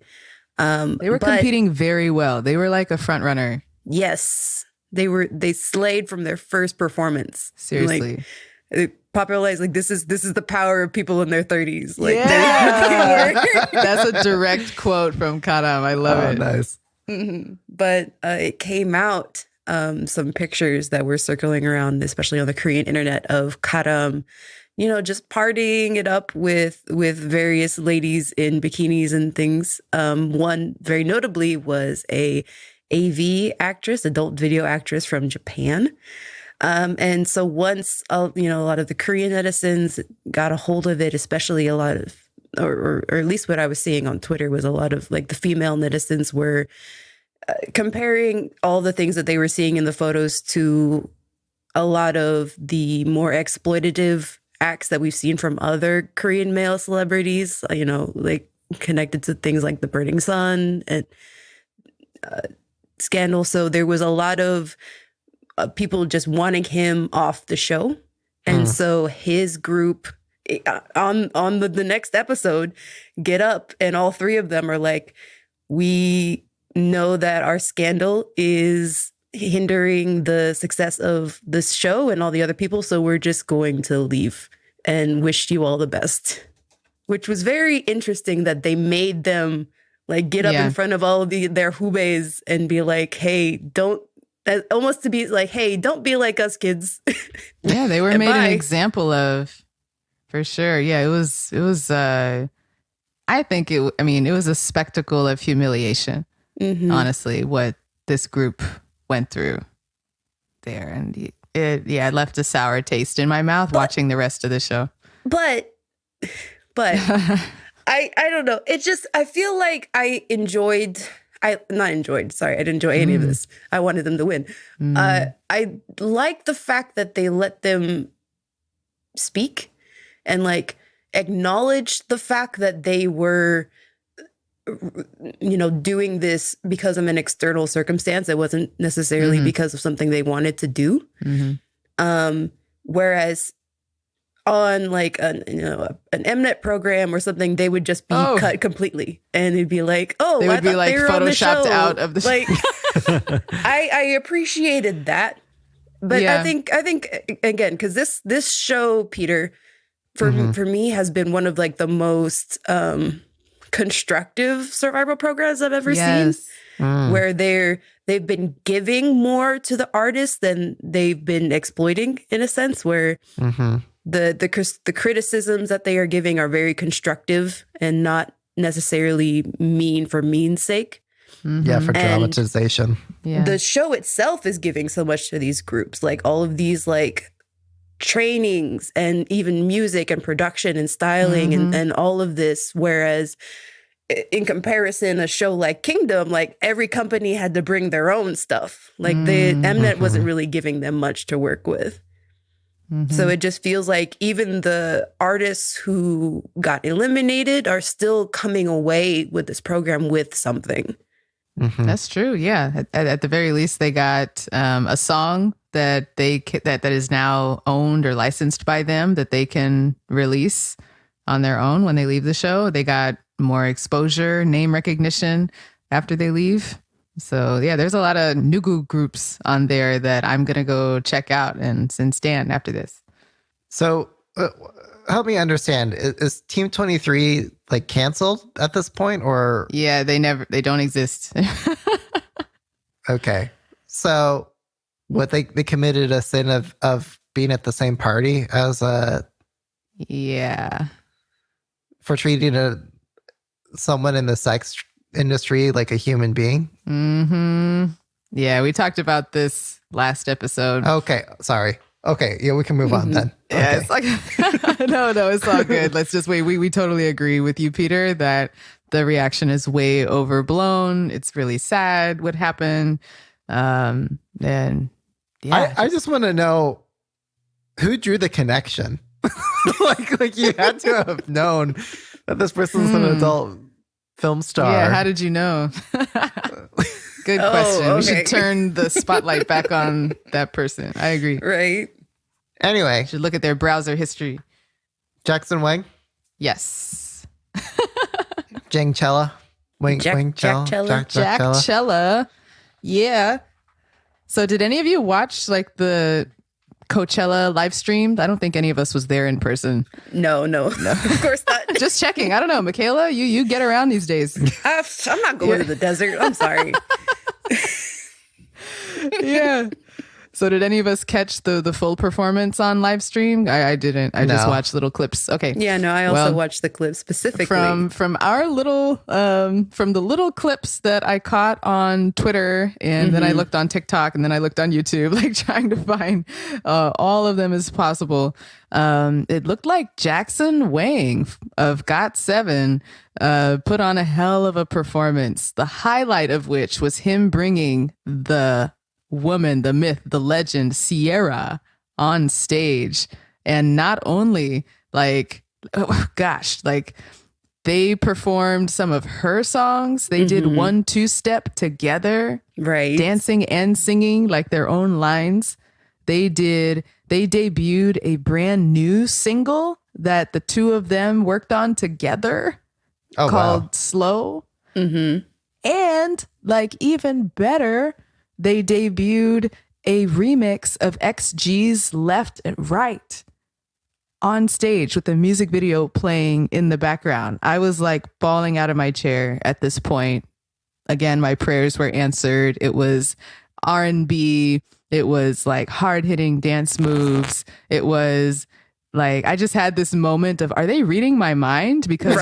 C: They were competing very well. They were like a front runner.
B: Yes. They slayed from their first performance.
C: Seriously.
B: Like, it popularized like this is the power of people in their 30s. Like
C: that's a direct quote from Karam. I love it.
A: Nice.
B: But it came out some pictures that were circling around, especially on the Korean internet, of Karam, just partying it up with various ladies in bikinis and things. One very notably was a AV actress, adult video actress from Japan. And so once, a lot of the Korean netizens got a hold of it, especially a lot of, or at least what I was seeing on Twitter was a lot of like the female netizens were comparing all the things that they were seeing in the photos to a lot of the more exploitative acts that we've seen from other Korean male celebrities, like connected to things like the Burning Sun and scandal. So there was a lot of people just wanting him off the show. And so his group on the next episode get up, and all three of them are like, we know that our scandal is hindering the success of this show and all the other people, so we're just going to leave and wish you all the best. Which was very interesting that they made them like get up in front of all of their hubeis and be like, hey, don't, almost to be like, hey, don't be like us kids.
C: Yeah, they were made an example of, for sure. Yeah, it was I think it was a spectacle of humiliation, honestly, what this group went through there. And it left a sour taste in my mouth watching the rest of the show. But
B: I don't know. It just, I feel like I didn't enjoy any of this. I wanted them to win. I like the fact that they let them speak and like acknowledge the fact that they were, doing this because of an external circumstance. It wasn't necessarily because of something they wanted to do. Whereas on like an Mnet program or something, they would just be cut completely, and it'd be like, they would be like photoshopped out of the
C: show.
B: Like, I appreciated that, but I think again, because this show, Peter, for me has been one of like the most constructive survival programs I've ever seen, where they've been giving more to the artists than they've been exploiting, in a sense, where the criticisms that they are giving are very constructive and not necessarily mean for mean's sake.
A: Yeah, for dramatization.
B: The show itself is giving so much to these groups, like all of these like trainings and even music and production and styling and all of this. Whereas in comparison, a show like Kingdom, like every company had to bring their own stuff. Like the Mnet wasn't really giving them much to work with. So it just feels like even the artists who got eliminated are still coming away with this program with something.
C: That's true. Yeah. At the very least, they got a song that that is now owned or licensed by them that they can release on their own when they leave the show. They got more exposure, name recognition after they leave. So yeah, there's a lot of Nugu groups on there that I'm going to go check out and stand after this.
A: So help me understand, is Team 23 like canceled at this point, or?
C: Yeah, they don't exist.
A: Okay. So what they committed a sin of being at the same party as for treating someone in the sex industry like a human being.
C: Yeah, we talked about this last episode.
A: Okay, sorry. Okay, yeah, we can move on then.
C: Yeah, it's like no, it's all good. Let's just wait. We totally agree with you, Peter, that the reaction is way overblown. It's really sad what happened. And yeah,
A: I just want to know who drew the connection. like you had to have known that this person's an adult film star.
C: Yeah, how did you know? Good question.
B: Okay.
C: We should turn the spotlight back on that person. I agree.
B: Right.
A: Anyway,
C: Should look at their browser history.
A: Jackson Wang,
C: Yes.
A: Jang Chella,
B: Jack Chella.
C: Jack Chella. Yeah. So did any of you watch like the Coachella live stream? I don't think any of us was there in person.
B: No, of course not.
C: Just checking. I don't know. Michaela, you get around these days.
B: I'm not going to the desert. I'm sorry.
C: Yeah. So did any of us catch the full performance on live stream? I didn't. I just
A: No.
C: watched little clips. Okay.
B: Yeah, no, I also watched the clip specifically.
C: From our little from the little clips that I caught on Twitter, and then I looked on TikTok, and then I looked on YouTube, like trying to find all of them as possible. It looked like Jackson Wang of GOT7 put on a hell of a performance, the highlight of which was him bringing the woman, the myth, the legend, Sierra on stage. And not only like, oh gosh, like they performed some of her songs. They did 1-2 step together,
B: right?
C: Dancing and singing like their own lines. They debuted a brand new single that the two of them worked on together called Slow. And like even better, they debuted a remix of XG's Left and Right on stage with a music video playing in the background. I was like bawling out of my chair at this point. Again, my prayers were answered. It was R&B. It was like hard-hitting dance moves. It was like, I just had this moment of, are they reading my mind? Because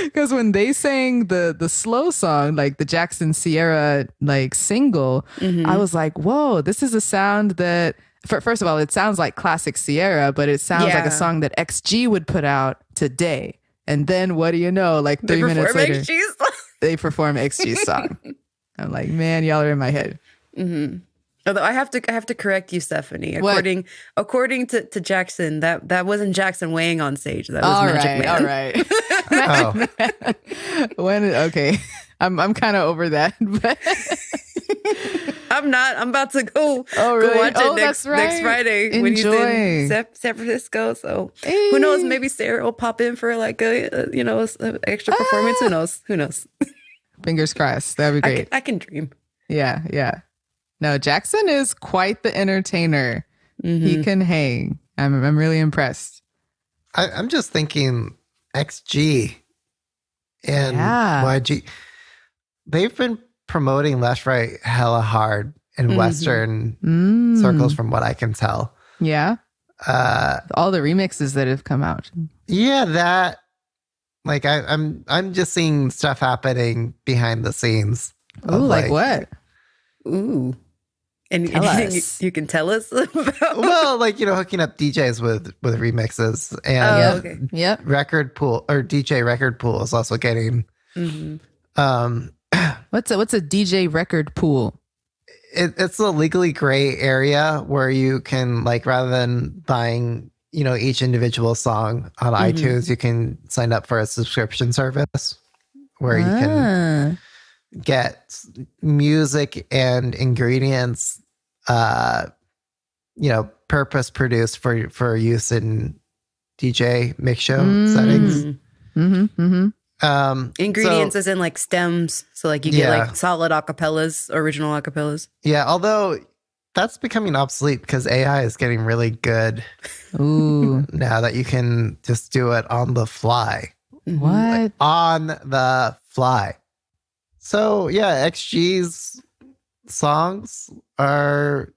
C: because when they sang the slow song, like the Jackson Sierra like single, I was like, whoa, this is a sound that, first of all, it sounds like classic Sierra, but it sounds like a song that XG would put out today. And then what do you know? Like 3 minutes later, they perform XG's song. I'm like, man, y'all are in my head.
B: Although I have to correct you, Stephanie. According to Jackson, that wasn't Jackson Wang on stage. That was Magic Man.
C: All right. Okay. I'm kind of over that. But
B: I'm not. I'm about to go.
C: Oh, really?
B: Go watch it next Friday when he's in San Francisco. So who knows? Maybe Sarah will pop in for like a extra performance. Who knows?
C: Fingers crossed. That'd be great.
B: I can dream.
C: Yeah. No, Jackson is quite the entertainer. He can hang. I'm really impressed.
A: I'm just thinking XG and YG. They've been promoting Left Right hella hard in Western circles, from what I can tell.
C: Yeah. All the remixes that have come out.
A: Yeah, that like I'm just seeing stuff happening behind the scenes.
C: Ooh, like what?
B: Ooh. And you can tell us about?
A: Well, like, hooking up DJs with remixes and record pool, or DJ record pool is also getting
C: what's a DJ record pool?
A: It's a legally gray area where you can, like, rather than buying each individual song on iTunes, you can sign up for a subscription service where you can get music and ingredients purpose produced for use in DJ mix show settings.
B: Ingredients as in like stems, so like you get like solid acapellas, original acapellas.
A: Yeah, although that's becoming obsolete because AI is getting really good now that you can just do it on the fly.
C: What?
A: Like, on the fly. So yeah, XG's songs are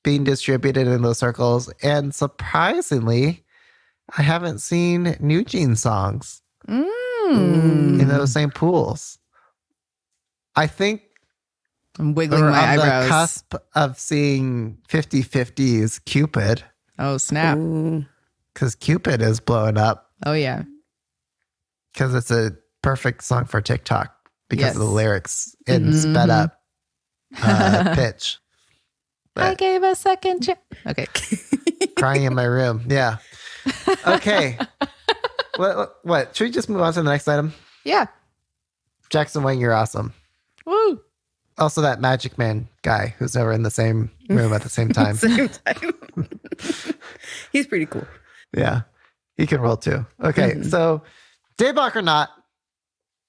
A: being distributed in those circles, and surprisingly, I haven't seen New Jean songs in those same pools. I think
C: I'm wiggling my eyebrows.
A: On the cusp of seeing 50/50's Cupid.
C: Oh, snap.
A: Because Cupid is blowing up.
C: Oh, yeah.
A: Because it's a perfect song for TikTok because of the lyrics in sped up pitch. But
C: I gave a second chance. Okay.
A: Crying in my room. Yeah. Okay. What? Should we just move on to the next item?
C: Yeah.
A: Jackson Wang, you're awesome.
C: Woo.
A: Also, that Magic Man guy who's never in the same room at the same time.
B: He's pretty cool.
A: Yeah. He can roll too. Okay. So, Daebak or not,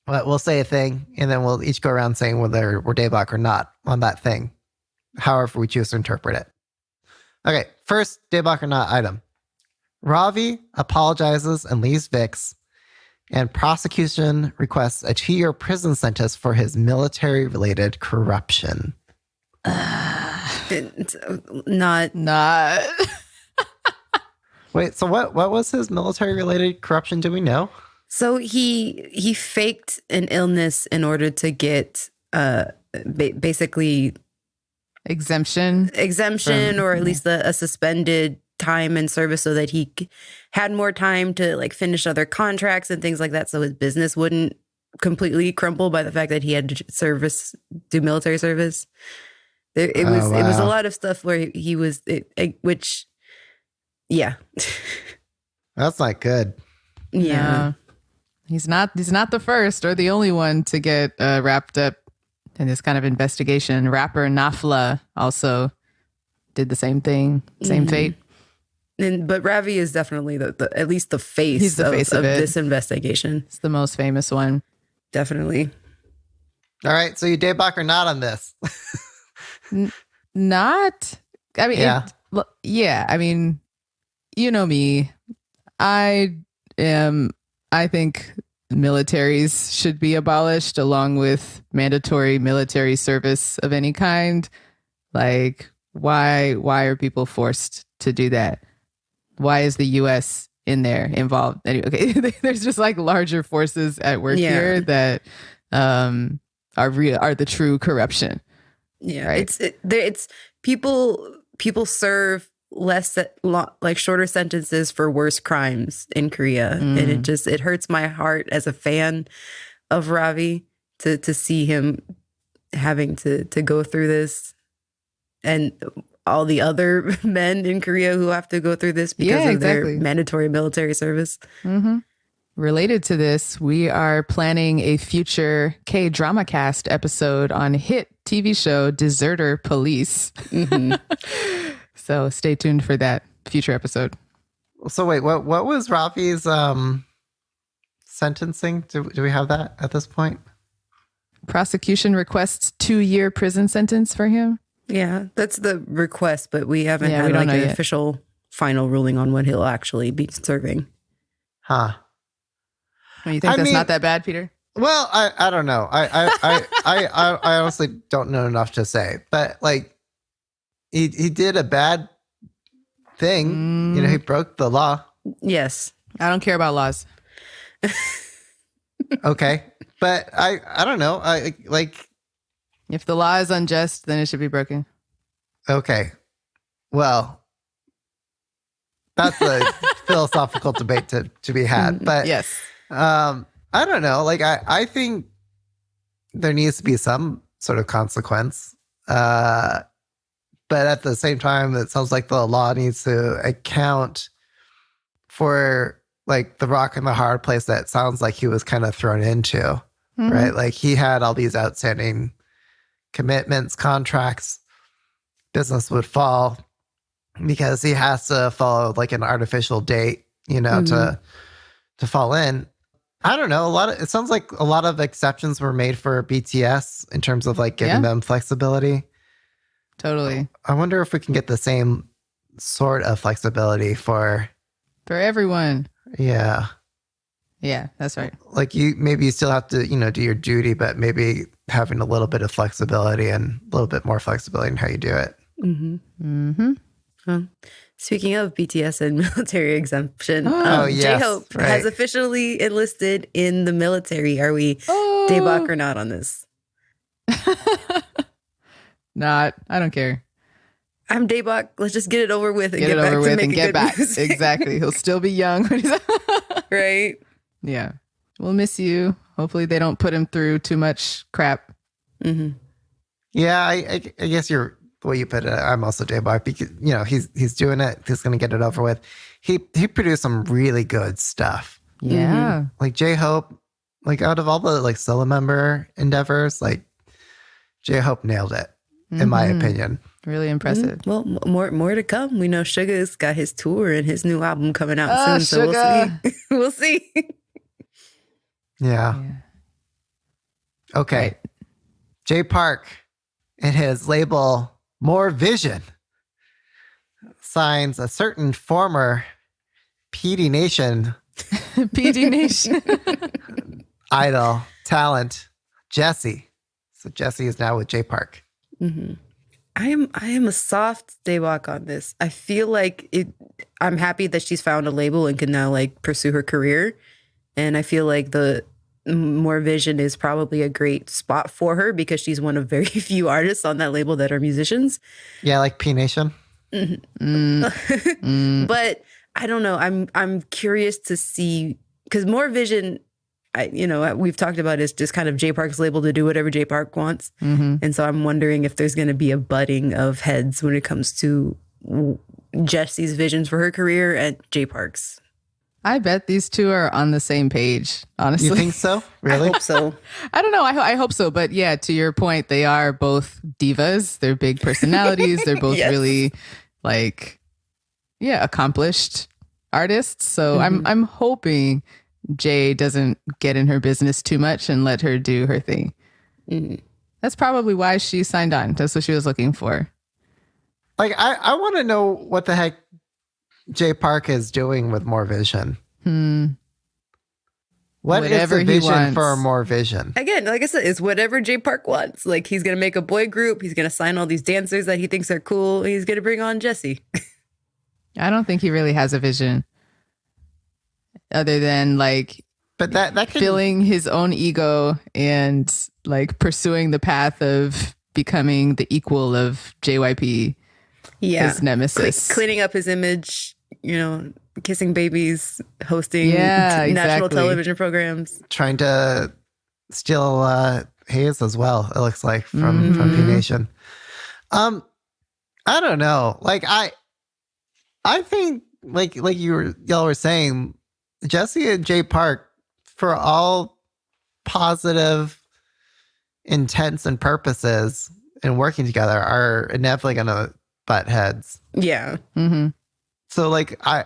A: we'll say a thing, and then we'll each go around saying whether we're Daebak or not on that thing, however we choose to interpret it. Okay. First, Daebak or not item. Ravi apologizes and leaves VIXX, and prosecution requests a 2-year prison sentence for his military-related corruption.
B: It's not.
A: Wait, so what was his military-related corruption? Do we know?
B: So he faked an illness in order to get basically
C: exemption,
B: or at least a suspended time in service, so that he had more time to like finish other contracts and things like that, so his business wouldn't completely crumble by the fact that he had to do military service. It was a lot of stuff where he was, which, yeah,
A: that's not good.
B: Yeah,
C: he's not the first or the only one to get wrapped up in this kind of investigation. Rapper Nafla also did the same thing, same fate.
B: But Ravi is definitely the at least the face.
C: He's the face of
B: this investigation.
C: It's the most famous one.
B: Definitely.
A: All right, so you Daebak or not on this?
C: Not. I mean,
A: yeah.
C: I mean, you know me. I think militaries should be abolished along with mandatory military service of any kind. Like, why are people forced to do that? Why is the U.S. in there involved? Anyway, okay, there's just like larger forces at work here that are the true corruption.
B: Yeah,
C: right?
B: It's people serve less like shorter sentences for worse crimes in Korea, and it hurts my heart as a fan of Ravi to see him having to go through this, and all the other men in Korea who have to go through this because of their mandatory military service.
C: Related to this, we are planning a future K-drama cast episode on hit TV show Deserter Police. So stay tuned for that future episode.
A: So wait, what was Ravi's sentencing? Do we have that at this point?
C: Prosecution requests 2-year prison sentence for him.
B: Yeah, that's the request, but we haven't had like an official final ruling on what he'll actually be serving.
A: Huh.
C: Oh, you think that's not that bad, Peter?
A: Well, I don't know. I honestly don't know enough to say, but like he did a bad thing. You know, he broke the law.
B: Yes.
C: I don't care about laws.
A: Okay. But I don't know. I like,
C: if the law is unjust, then it should be broken.
A: Okay. Well, that's a philosophical debate to be had. But
C: yes.
A: I don't know. Like, I think there needs to be some sort of consequence. But at the same time, it sounds like the law needs to account for like the rock and the hard place that sounds like he was kind of thrown into, right? Like he had all these outstanding commitments, contracts. Business would fall because he has to follow like an artificial date, you know, to fall in. I don't know. It sounds like a lot of exceptions were made for BTS in terms of like giving them flexibility.
C: Totally.
A: I wonder if we can get the same sort of flexibility for
C: everyone.
A: Yeah.
C: Yeah, that's right.
A: Like you still have to, you know, do your duty, but maybe having a little bit of flexibility and a little bit more flexibility in how you do it.
B: Speaking of BTS and military exemption,
A: yes,
B: JHope has officially enlisted in the military. Are we Daebak or not on this?
C: Not. I don't care.
B: I'm Daebak. Let's just get it over with and
C: get back.
B: Music.
C: Exactly. He'll still be young.
B: Right?
C: Yeah. We'll miss you. Hopefully they don't put him through too much crap.
A: Yeah, I guess the way you put it, I'm also Daebak because, you know, he's doing it. He's going to get it over with. He produced some really good stuff.
C: Yeah.
A: Like JHope, like out of all the like solo member endeavors, like JHope nailed it, in my opinion.
C: Really impressive.
B: Well, more to come. We know Suga's got his tour and his new album coming out soon, so
C: Suga.
B: we'll see.
A: Yeah. Okay.
C: Right.
A: Jay Park and his label More Vision signs a certain former PD Nation idol talent, Jessie. So Jessie is now with Jay Park.
B: I am a soft Daewak on this. I feel like I'm happy that she's found a label and can now like pursue her career. And I feel like the More Vision is probably a great spot for her because she's one of very few artists on that label that are musicians.
A: Yeah, like P Nation.
B: But I don't know. I'm curious to see, because More Vision, we've talked about is just kind of J Park's label to do whatever J Park wants. And so I'm wondering if there's going to be a budding of heads when it comes to Jessie's visions for her career and J Park's.
C: I bet these two are on the same page, honestly.
A: You think so? Really?
B: I hope so.
C: I don't know. I hope so. But yeah, to your point, they are both divas. They're big personalities. They're both really accomplished artists. So I'm hoping Jay doesn't get in her business too much and let her do her thing. That's probably why she signed on. That's what she was looking for.
A: Like, I want to know what the heck J Park is doing with More Vision. What is the vision for More Vision?
B: Again, like I said, it's whatever J Park wants. Like, he's going to make a boy group. He's going to sign all these dancers that he thinks are cool. He's going to bring on Jessie.
C: I don't think he really has a vision other than
A: but that can...
C: filling his own ego and like pursuing the path of becoming the equal of JYP.
B: Yeah.
C: His nemesis.
B: Cleaning up his image, kissing babies, hosting national television programs.
A: Trying to steal Heize as well, it looks like, from P Nation. I don't know. Like, I think like y'all were saying, Jessie and J Park, for all positive intents and purposes in working together, are inevitably gonna butt heads.
B: Yeah.
A: So like I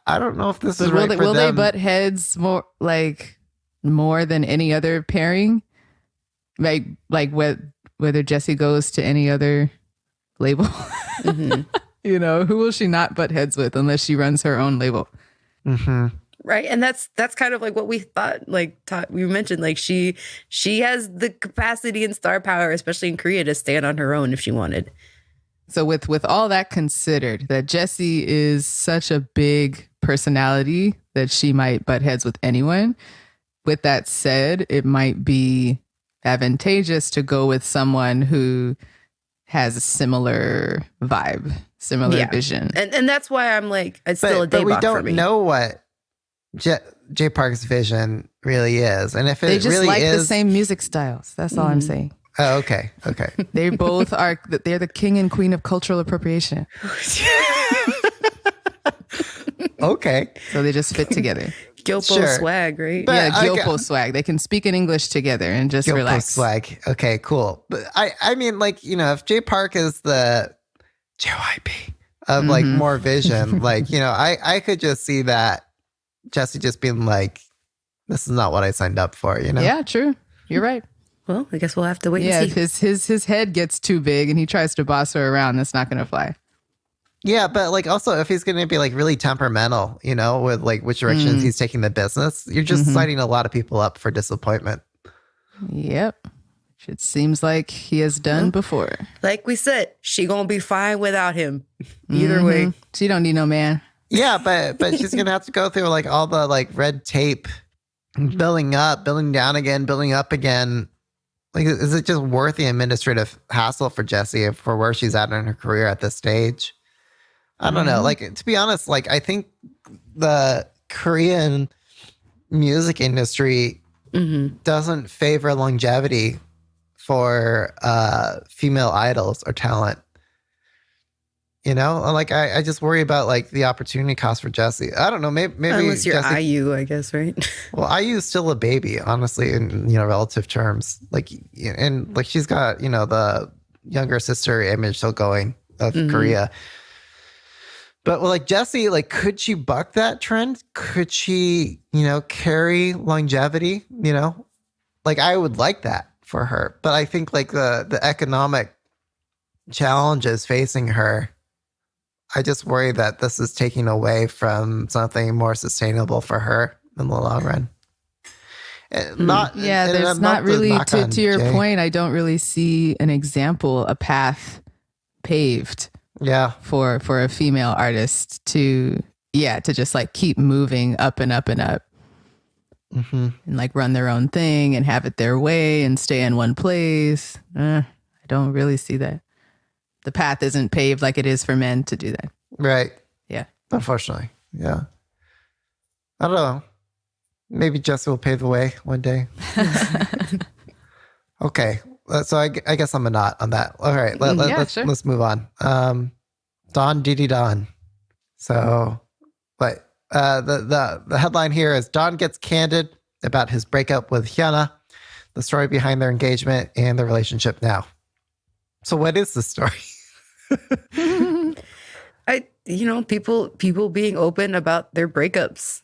A: don't know if this is right for them.
C: Will they butt heads more than any other pairing? Like whether Jessie goes to any other label. Who will she not butt heads with unless she runs her own label?
B: Right. And that's kind of like what we thought, we mentioned, like she has the capacity and star power, especially in Korea, to stand on her own if she wanted.
C: So with all that considered, that Jessie is such a big personality that she might butt heads with anyone. With that said, it might be advantageous to go with someone who has a similar vibe, similar vision. And
B: that's why I'm like, it's still a day. But
A: we don't know what J Park's vision really is. And if it
C: they just
A: really
C: like
A: is
C: the same music styles. That's all I'm saying.
A: Oh, okay.
C: They both are. They're the king and queen of cultural appropriation.
A: Okay.
C: So they just fit together.
B: Gyopo swag, right?
C: But Gyopo swag. They can speak in English together and just
A: Gyopo
C: relax.
A: Swag. Okay, cool. But I mean, if J Park is the JYP of More Vision, I could just see that Jessie just being like, this is not what I signed up for,
C: Yeah, true. You're right.
B: Well, I guess we'll have to wait and see.
C: If his head gets too big and he tries to boss her around, that's not going to fly.
A: Yeah, but also if he's going to be really temperamental, with which directions he's taking the business, you're just signing a lot of people up for disappointment.
C: Yep. It seems like he has done before.
B: Like we said, she going to be fine without him. Either way.
C: She don't need no man.
A: Yeah, but she's going to have to go through all the red tape, building up, building down again, building up again. Is it just worth the administrative hassle for Jessie for where she's at in her career at this stage? I don't know. To be honest, I think the Korean music industry doesn't favor longevity for female idols or talent. I just worry about the opportunity cost for Jessie. I don't know. Maybe
B: unless you're
A: Jessie,
B: IU, I guess, right?
A: Well, IU's still a baby, honestly, in relative terms. She's got the younger sister image still going of Korea. But Jessie, could she buck that trend? Could she, carry longevity? I would like that for her. But I think the economic challenges facing her, I just worry that this is taking away from something more sustainable for her in the long run.
C: There's not really, to your point, I don't really see an example, a path paved
A: Yeah.
C: for a female artist to just like keep moving up and up and up.
A: Mm-hmm.
C: And like run their own thing and have it their way and stay in one place. I don't really see that. The path isn't paved like it is for men to do that.
A: Right.
C: Yeah.
A: Unfortunately. Yeah. I don't know. Maybe Jess will pave the way one day. Okay. So I guess I'm a not on that. All right. Let's move on. Dawn Didi Dawn. So, but the headline here is Dawn gets candid about his breakup with HyunA, the story behind their engagement and their relationship now. So what is the story?
B: People being open about their breakups.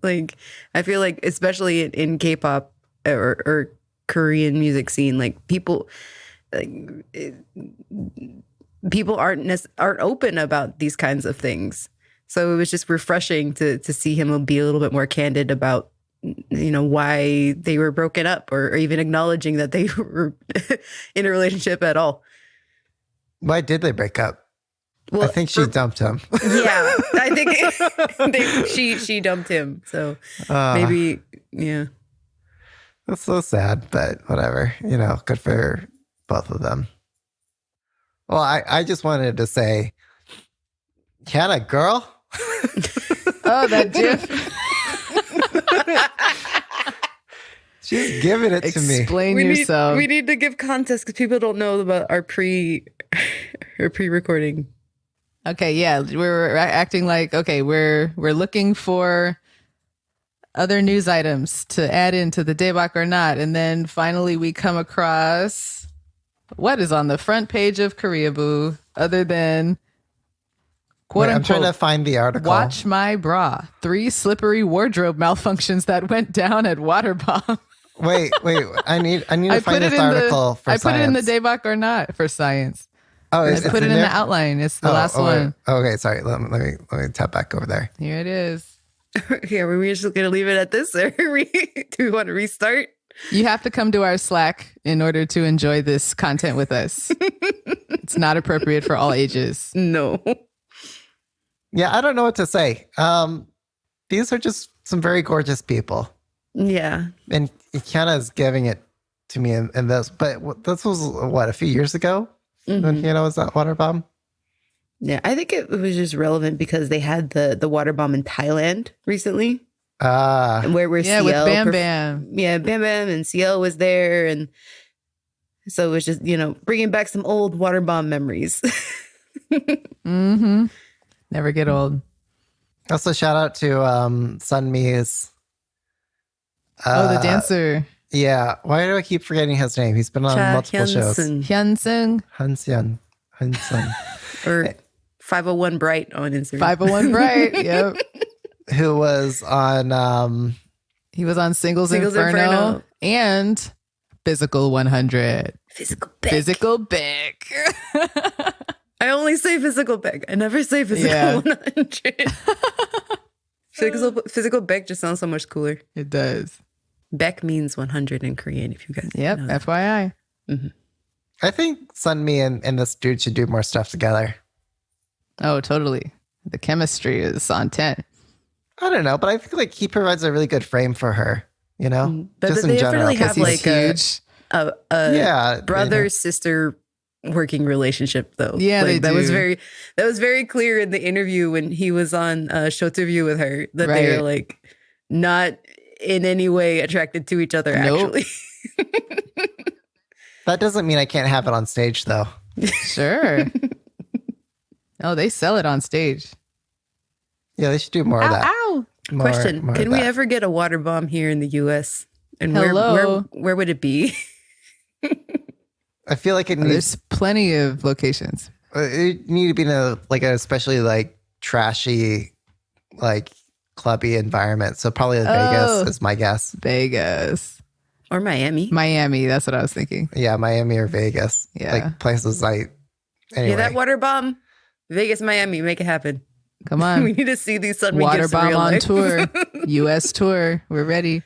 B: Like, I feel like, especially in K-pop or Korean music scene, like people aren't open about these kinds of things. So it was just refreshing to see him be a little bit more candid about, why they were broken up, or even acknowledging that they were in a relationship at all.
A: Why did they break up?
B: Well,
A: I think she dumped him.
B: Yeah, I think she dumped him. So maybe, yeah.
A: That's so sad, but whatever. Good for both of them. Well, I just wanted to say, HyunA, girl.
C: Oh, that GIF.
A: She's giving it to me.
C: Explain yourself.
B: We need to give context because people don't know about our pre-recording.
C: Okay, yeah, we're acting like, okay, we're looking for other news items to add into the Daebak or not, and then finally we come across what is on the front page of Koreaboo, other than quote unquote,
A: I'm trying to find the article.
C: Watch my bra. 3 slippery wardrobe malfunctions that went down at Waterbomb.
A: Wait. I need to find this article for science.
C: I put it in the Daebak or not for science.
A: Oh,
C: I put it in the outline. It's the last one.
A: Okay, sorry. Let me tap back over there.
C: Here it is.
B: Yeah, were we just going to leave it at this, or do we want to restart?
C: You have to come to our Slack in order to enjoy this content with us. It's not appropriate for all ages.
B: No.
A: Yeah, I don't know what to say. These are just some very gorgeous people.
B: Yeah.
A: And HyunA is giving it to me in this. But this was, a few years ago?
B: Mm-hmm.
A: When HyunA was at Waterbomb?
B: Yeah, I think it was just relevant because they had the water bomb in Thailand recently. Where CL
C: with Bam Bam.
B: Bam Bam and CL was there, and so it was just bringing back some old water bomb memories.
C: Mm-hmm. Never get old.
A: Also, shout out to Sunmi's.
C: The dancer.
A: Yeah, why do I keep forgetting his name? He's been on multiple shows.
C: Hyunsung.
A: Hanseon.
B: Or 501 Bright on Instagram.
C: 501 Bright, yep.
A: Who was on...
C: he was on Singles Inferno and Physical 100. Physical Big.
B: I only say Physical Big. I never say Physical 100. Physical Big just sounds so much cooler.
C: It does.
B: Beck means 100 in Korean, if you guys
C: know that. FYI.
B: Mm-hmm.
A: I think Sunmi and this dude should do more stuff together.
C: Oh, totally. The chemistry is on 10.
A: I don't know, but I feel like he provides a really good frame for her,
B: But
A: just
B: they
A: in general.
B: definitely have like
C: huge.
B: a brother-sister working relationship, though.
C: Yeah,
B: like,
C: that
B: was very clear in the interview when he was on Shoterview with her that they were like not in any way attracted to each other.
C: Nope.
B: Actually.
A: That doesn't mean I can't have it on stage, though.
C: Sure. Oh, they sell it on stage.
A: Yeah, they should do more of that.
C: Ow!
B: Question:
A: more
B: can
A: of
B: we
A: that.
B: ever get a water bomb here in the U.S.? And
C: Hello?
B: where would it be?
A: I feel like it needs.
C: There's plenty of locations.
A: It need to be in a especially trashy, clubby environment. So probably Vegas is my guess.
C: Vegas.
B: Or Miami.
C: Miami, that's what I was thinking.
A: Yeah, Miami or Vegas.
C: Yeah.
A: Places anyway.
B: Yeah, that water bomb. Vegas, Miami, make it happen.
C: Come on.
B: We need to see these Sunmi
C: Water
B: gifts in
C: bomb
B: real
C: on
B: life.
C: tour. US tour. We're ready.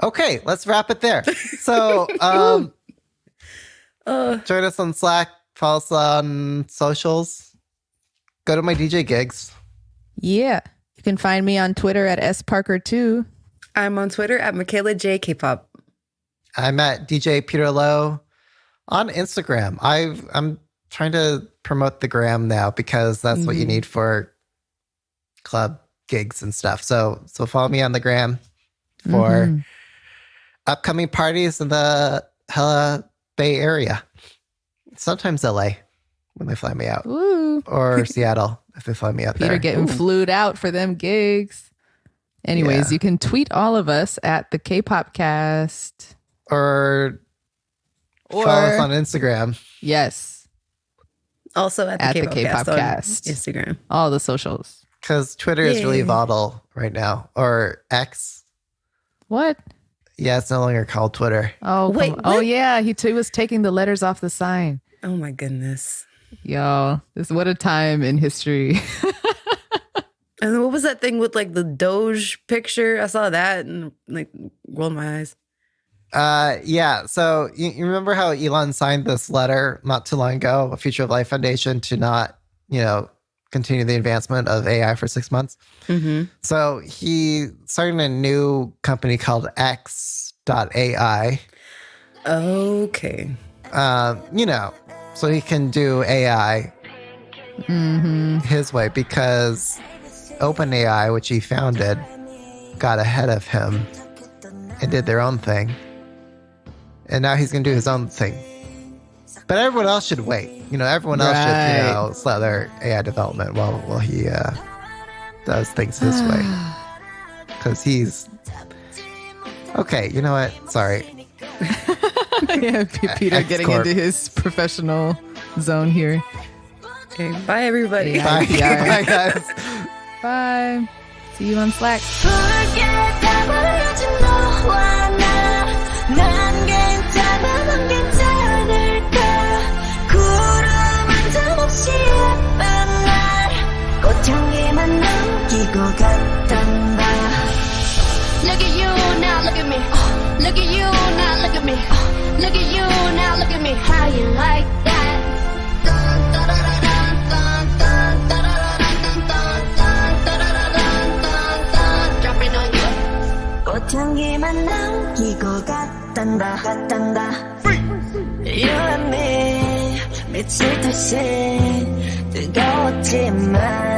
A: Okay, let's wrap it there. So join us on Slack. Follow us on socials. Go to my DJ gigs.
C: Yeah. You can find me on Twitter at sparker2.
B: I'm on Twitter at Michaela J K-pop.
A: I'm at DJ Peter Lowe on Instagram. I'm trying to promote the gram now because that's what you need for club gigs and stuff. So follow me on the gram for upcoming parties in the hella Bay Area. Sometimes LA when they fly me out.
C: Ooh.
A: Or Seattle if they fly me out
C: Peter
A: there.
C: getting flued out for them gigs. Anyways, you can tweet all of us at the K-pop cast.
A: Or follow us on Instagram.
C: Yes.
B: Also at the K-pop cast on Instagram.
C: All the socials.
A: Because Twitter is really volatile right now. Or X.
C: What?
A: Yeah, it's no longer called Twitter.
C: Oh,
B: wait.
C: Oh, yeah. He was taking the letters off the sign.
B: Oh, my goodness.
C: Yo, what a time in history.
B: And what was that thing with like the Doge picture? I saw that and like rolled my eyes.
A: Yeah. So you remember how Elon signed this letter not too long ago, a Future of Life Foundation, to not, continue the advancement of AI for 6 months.
B: Mm-hmm.
A: So he started a new company called X.AI.
B: Okay.
A: So he can do AI his way because OpenAI, which he founded, got ahead of him and did their own thing. And now he's going to do his own thing. But everyone else should wait. Everyone else should, slow their AI development while he does things his way. Because he's... Okay, you know what? Sorry.
C: Yeah, Peter getting into his professional zone here.
B: Okay, bye everybody.
A: Bye. Bye, guys.
C: Bye. See you on Slack.
D: Look at you now, look at me. Look at you now, look at me. Look at you now, look at me. How you like that? Dropping on you. 꽃향기만 남기고 갔단다. You and me 미칠 듯이 뜨거웠지만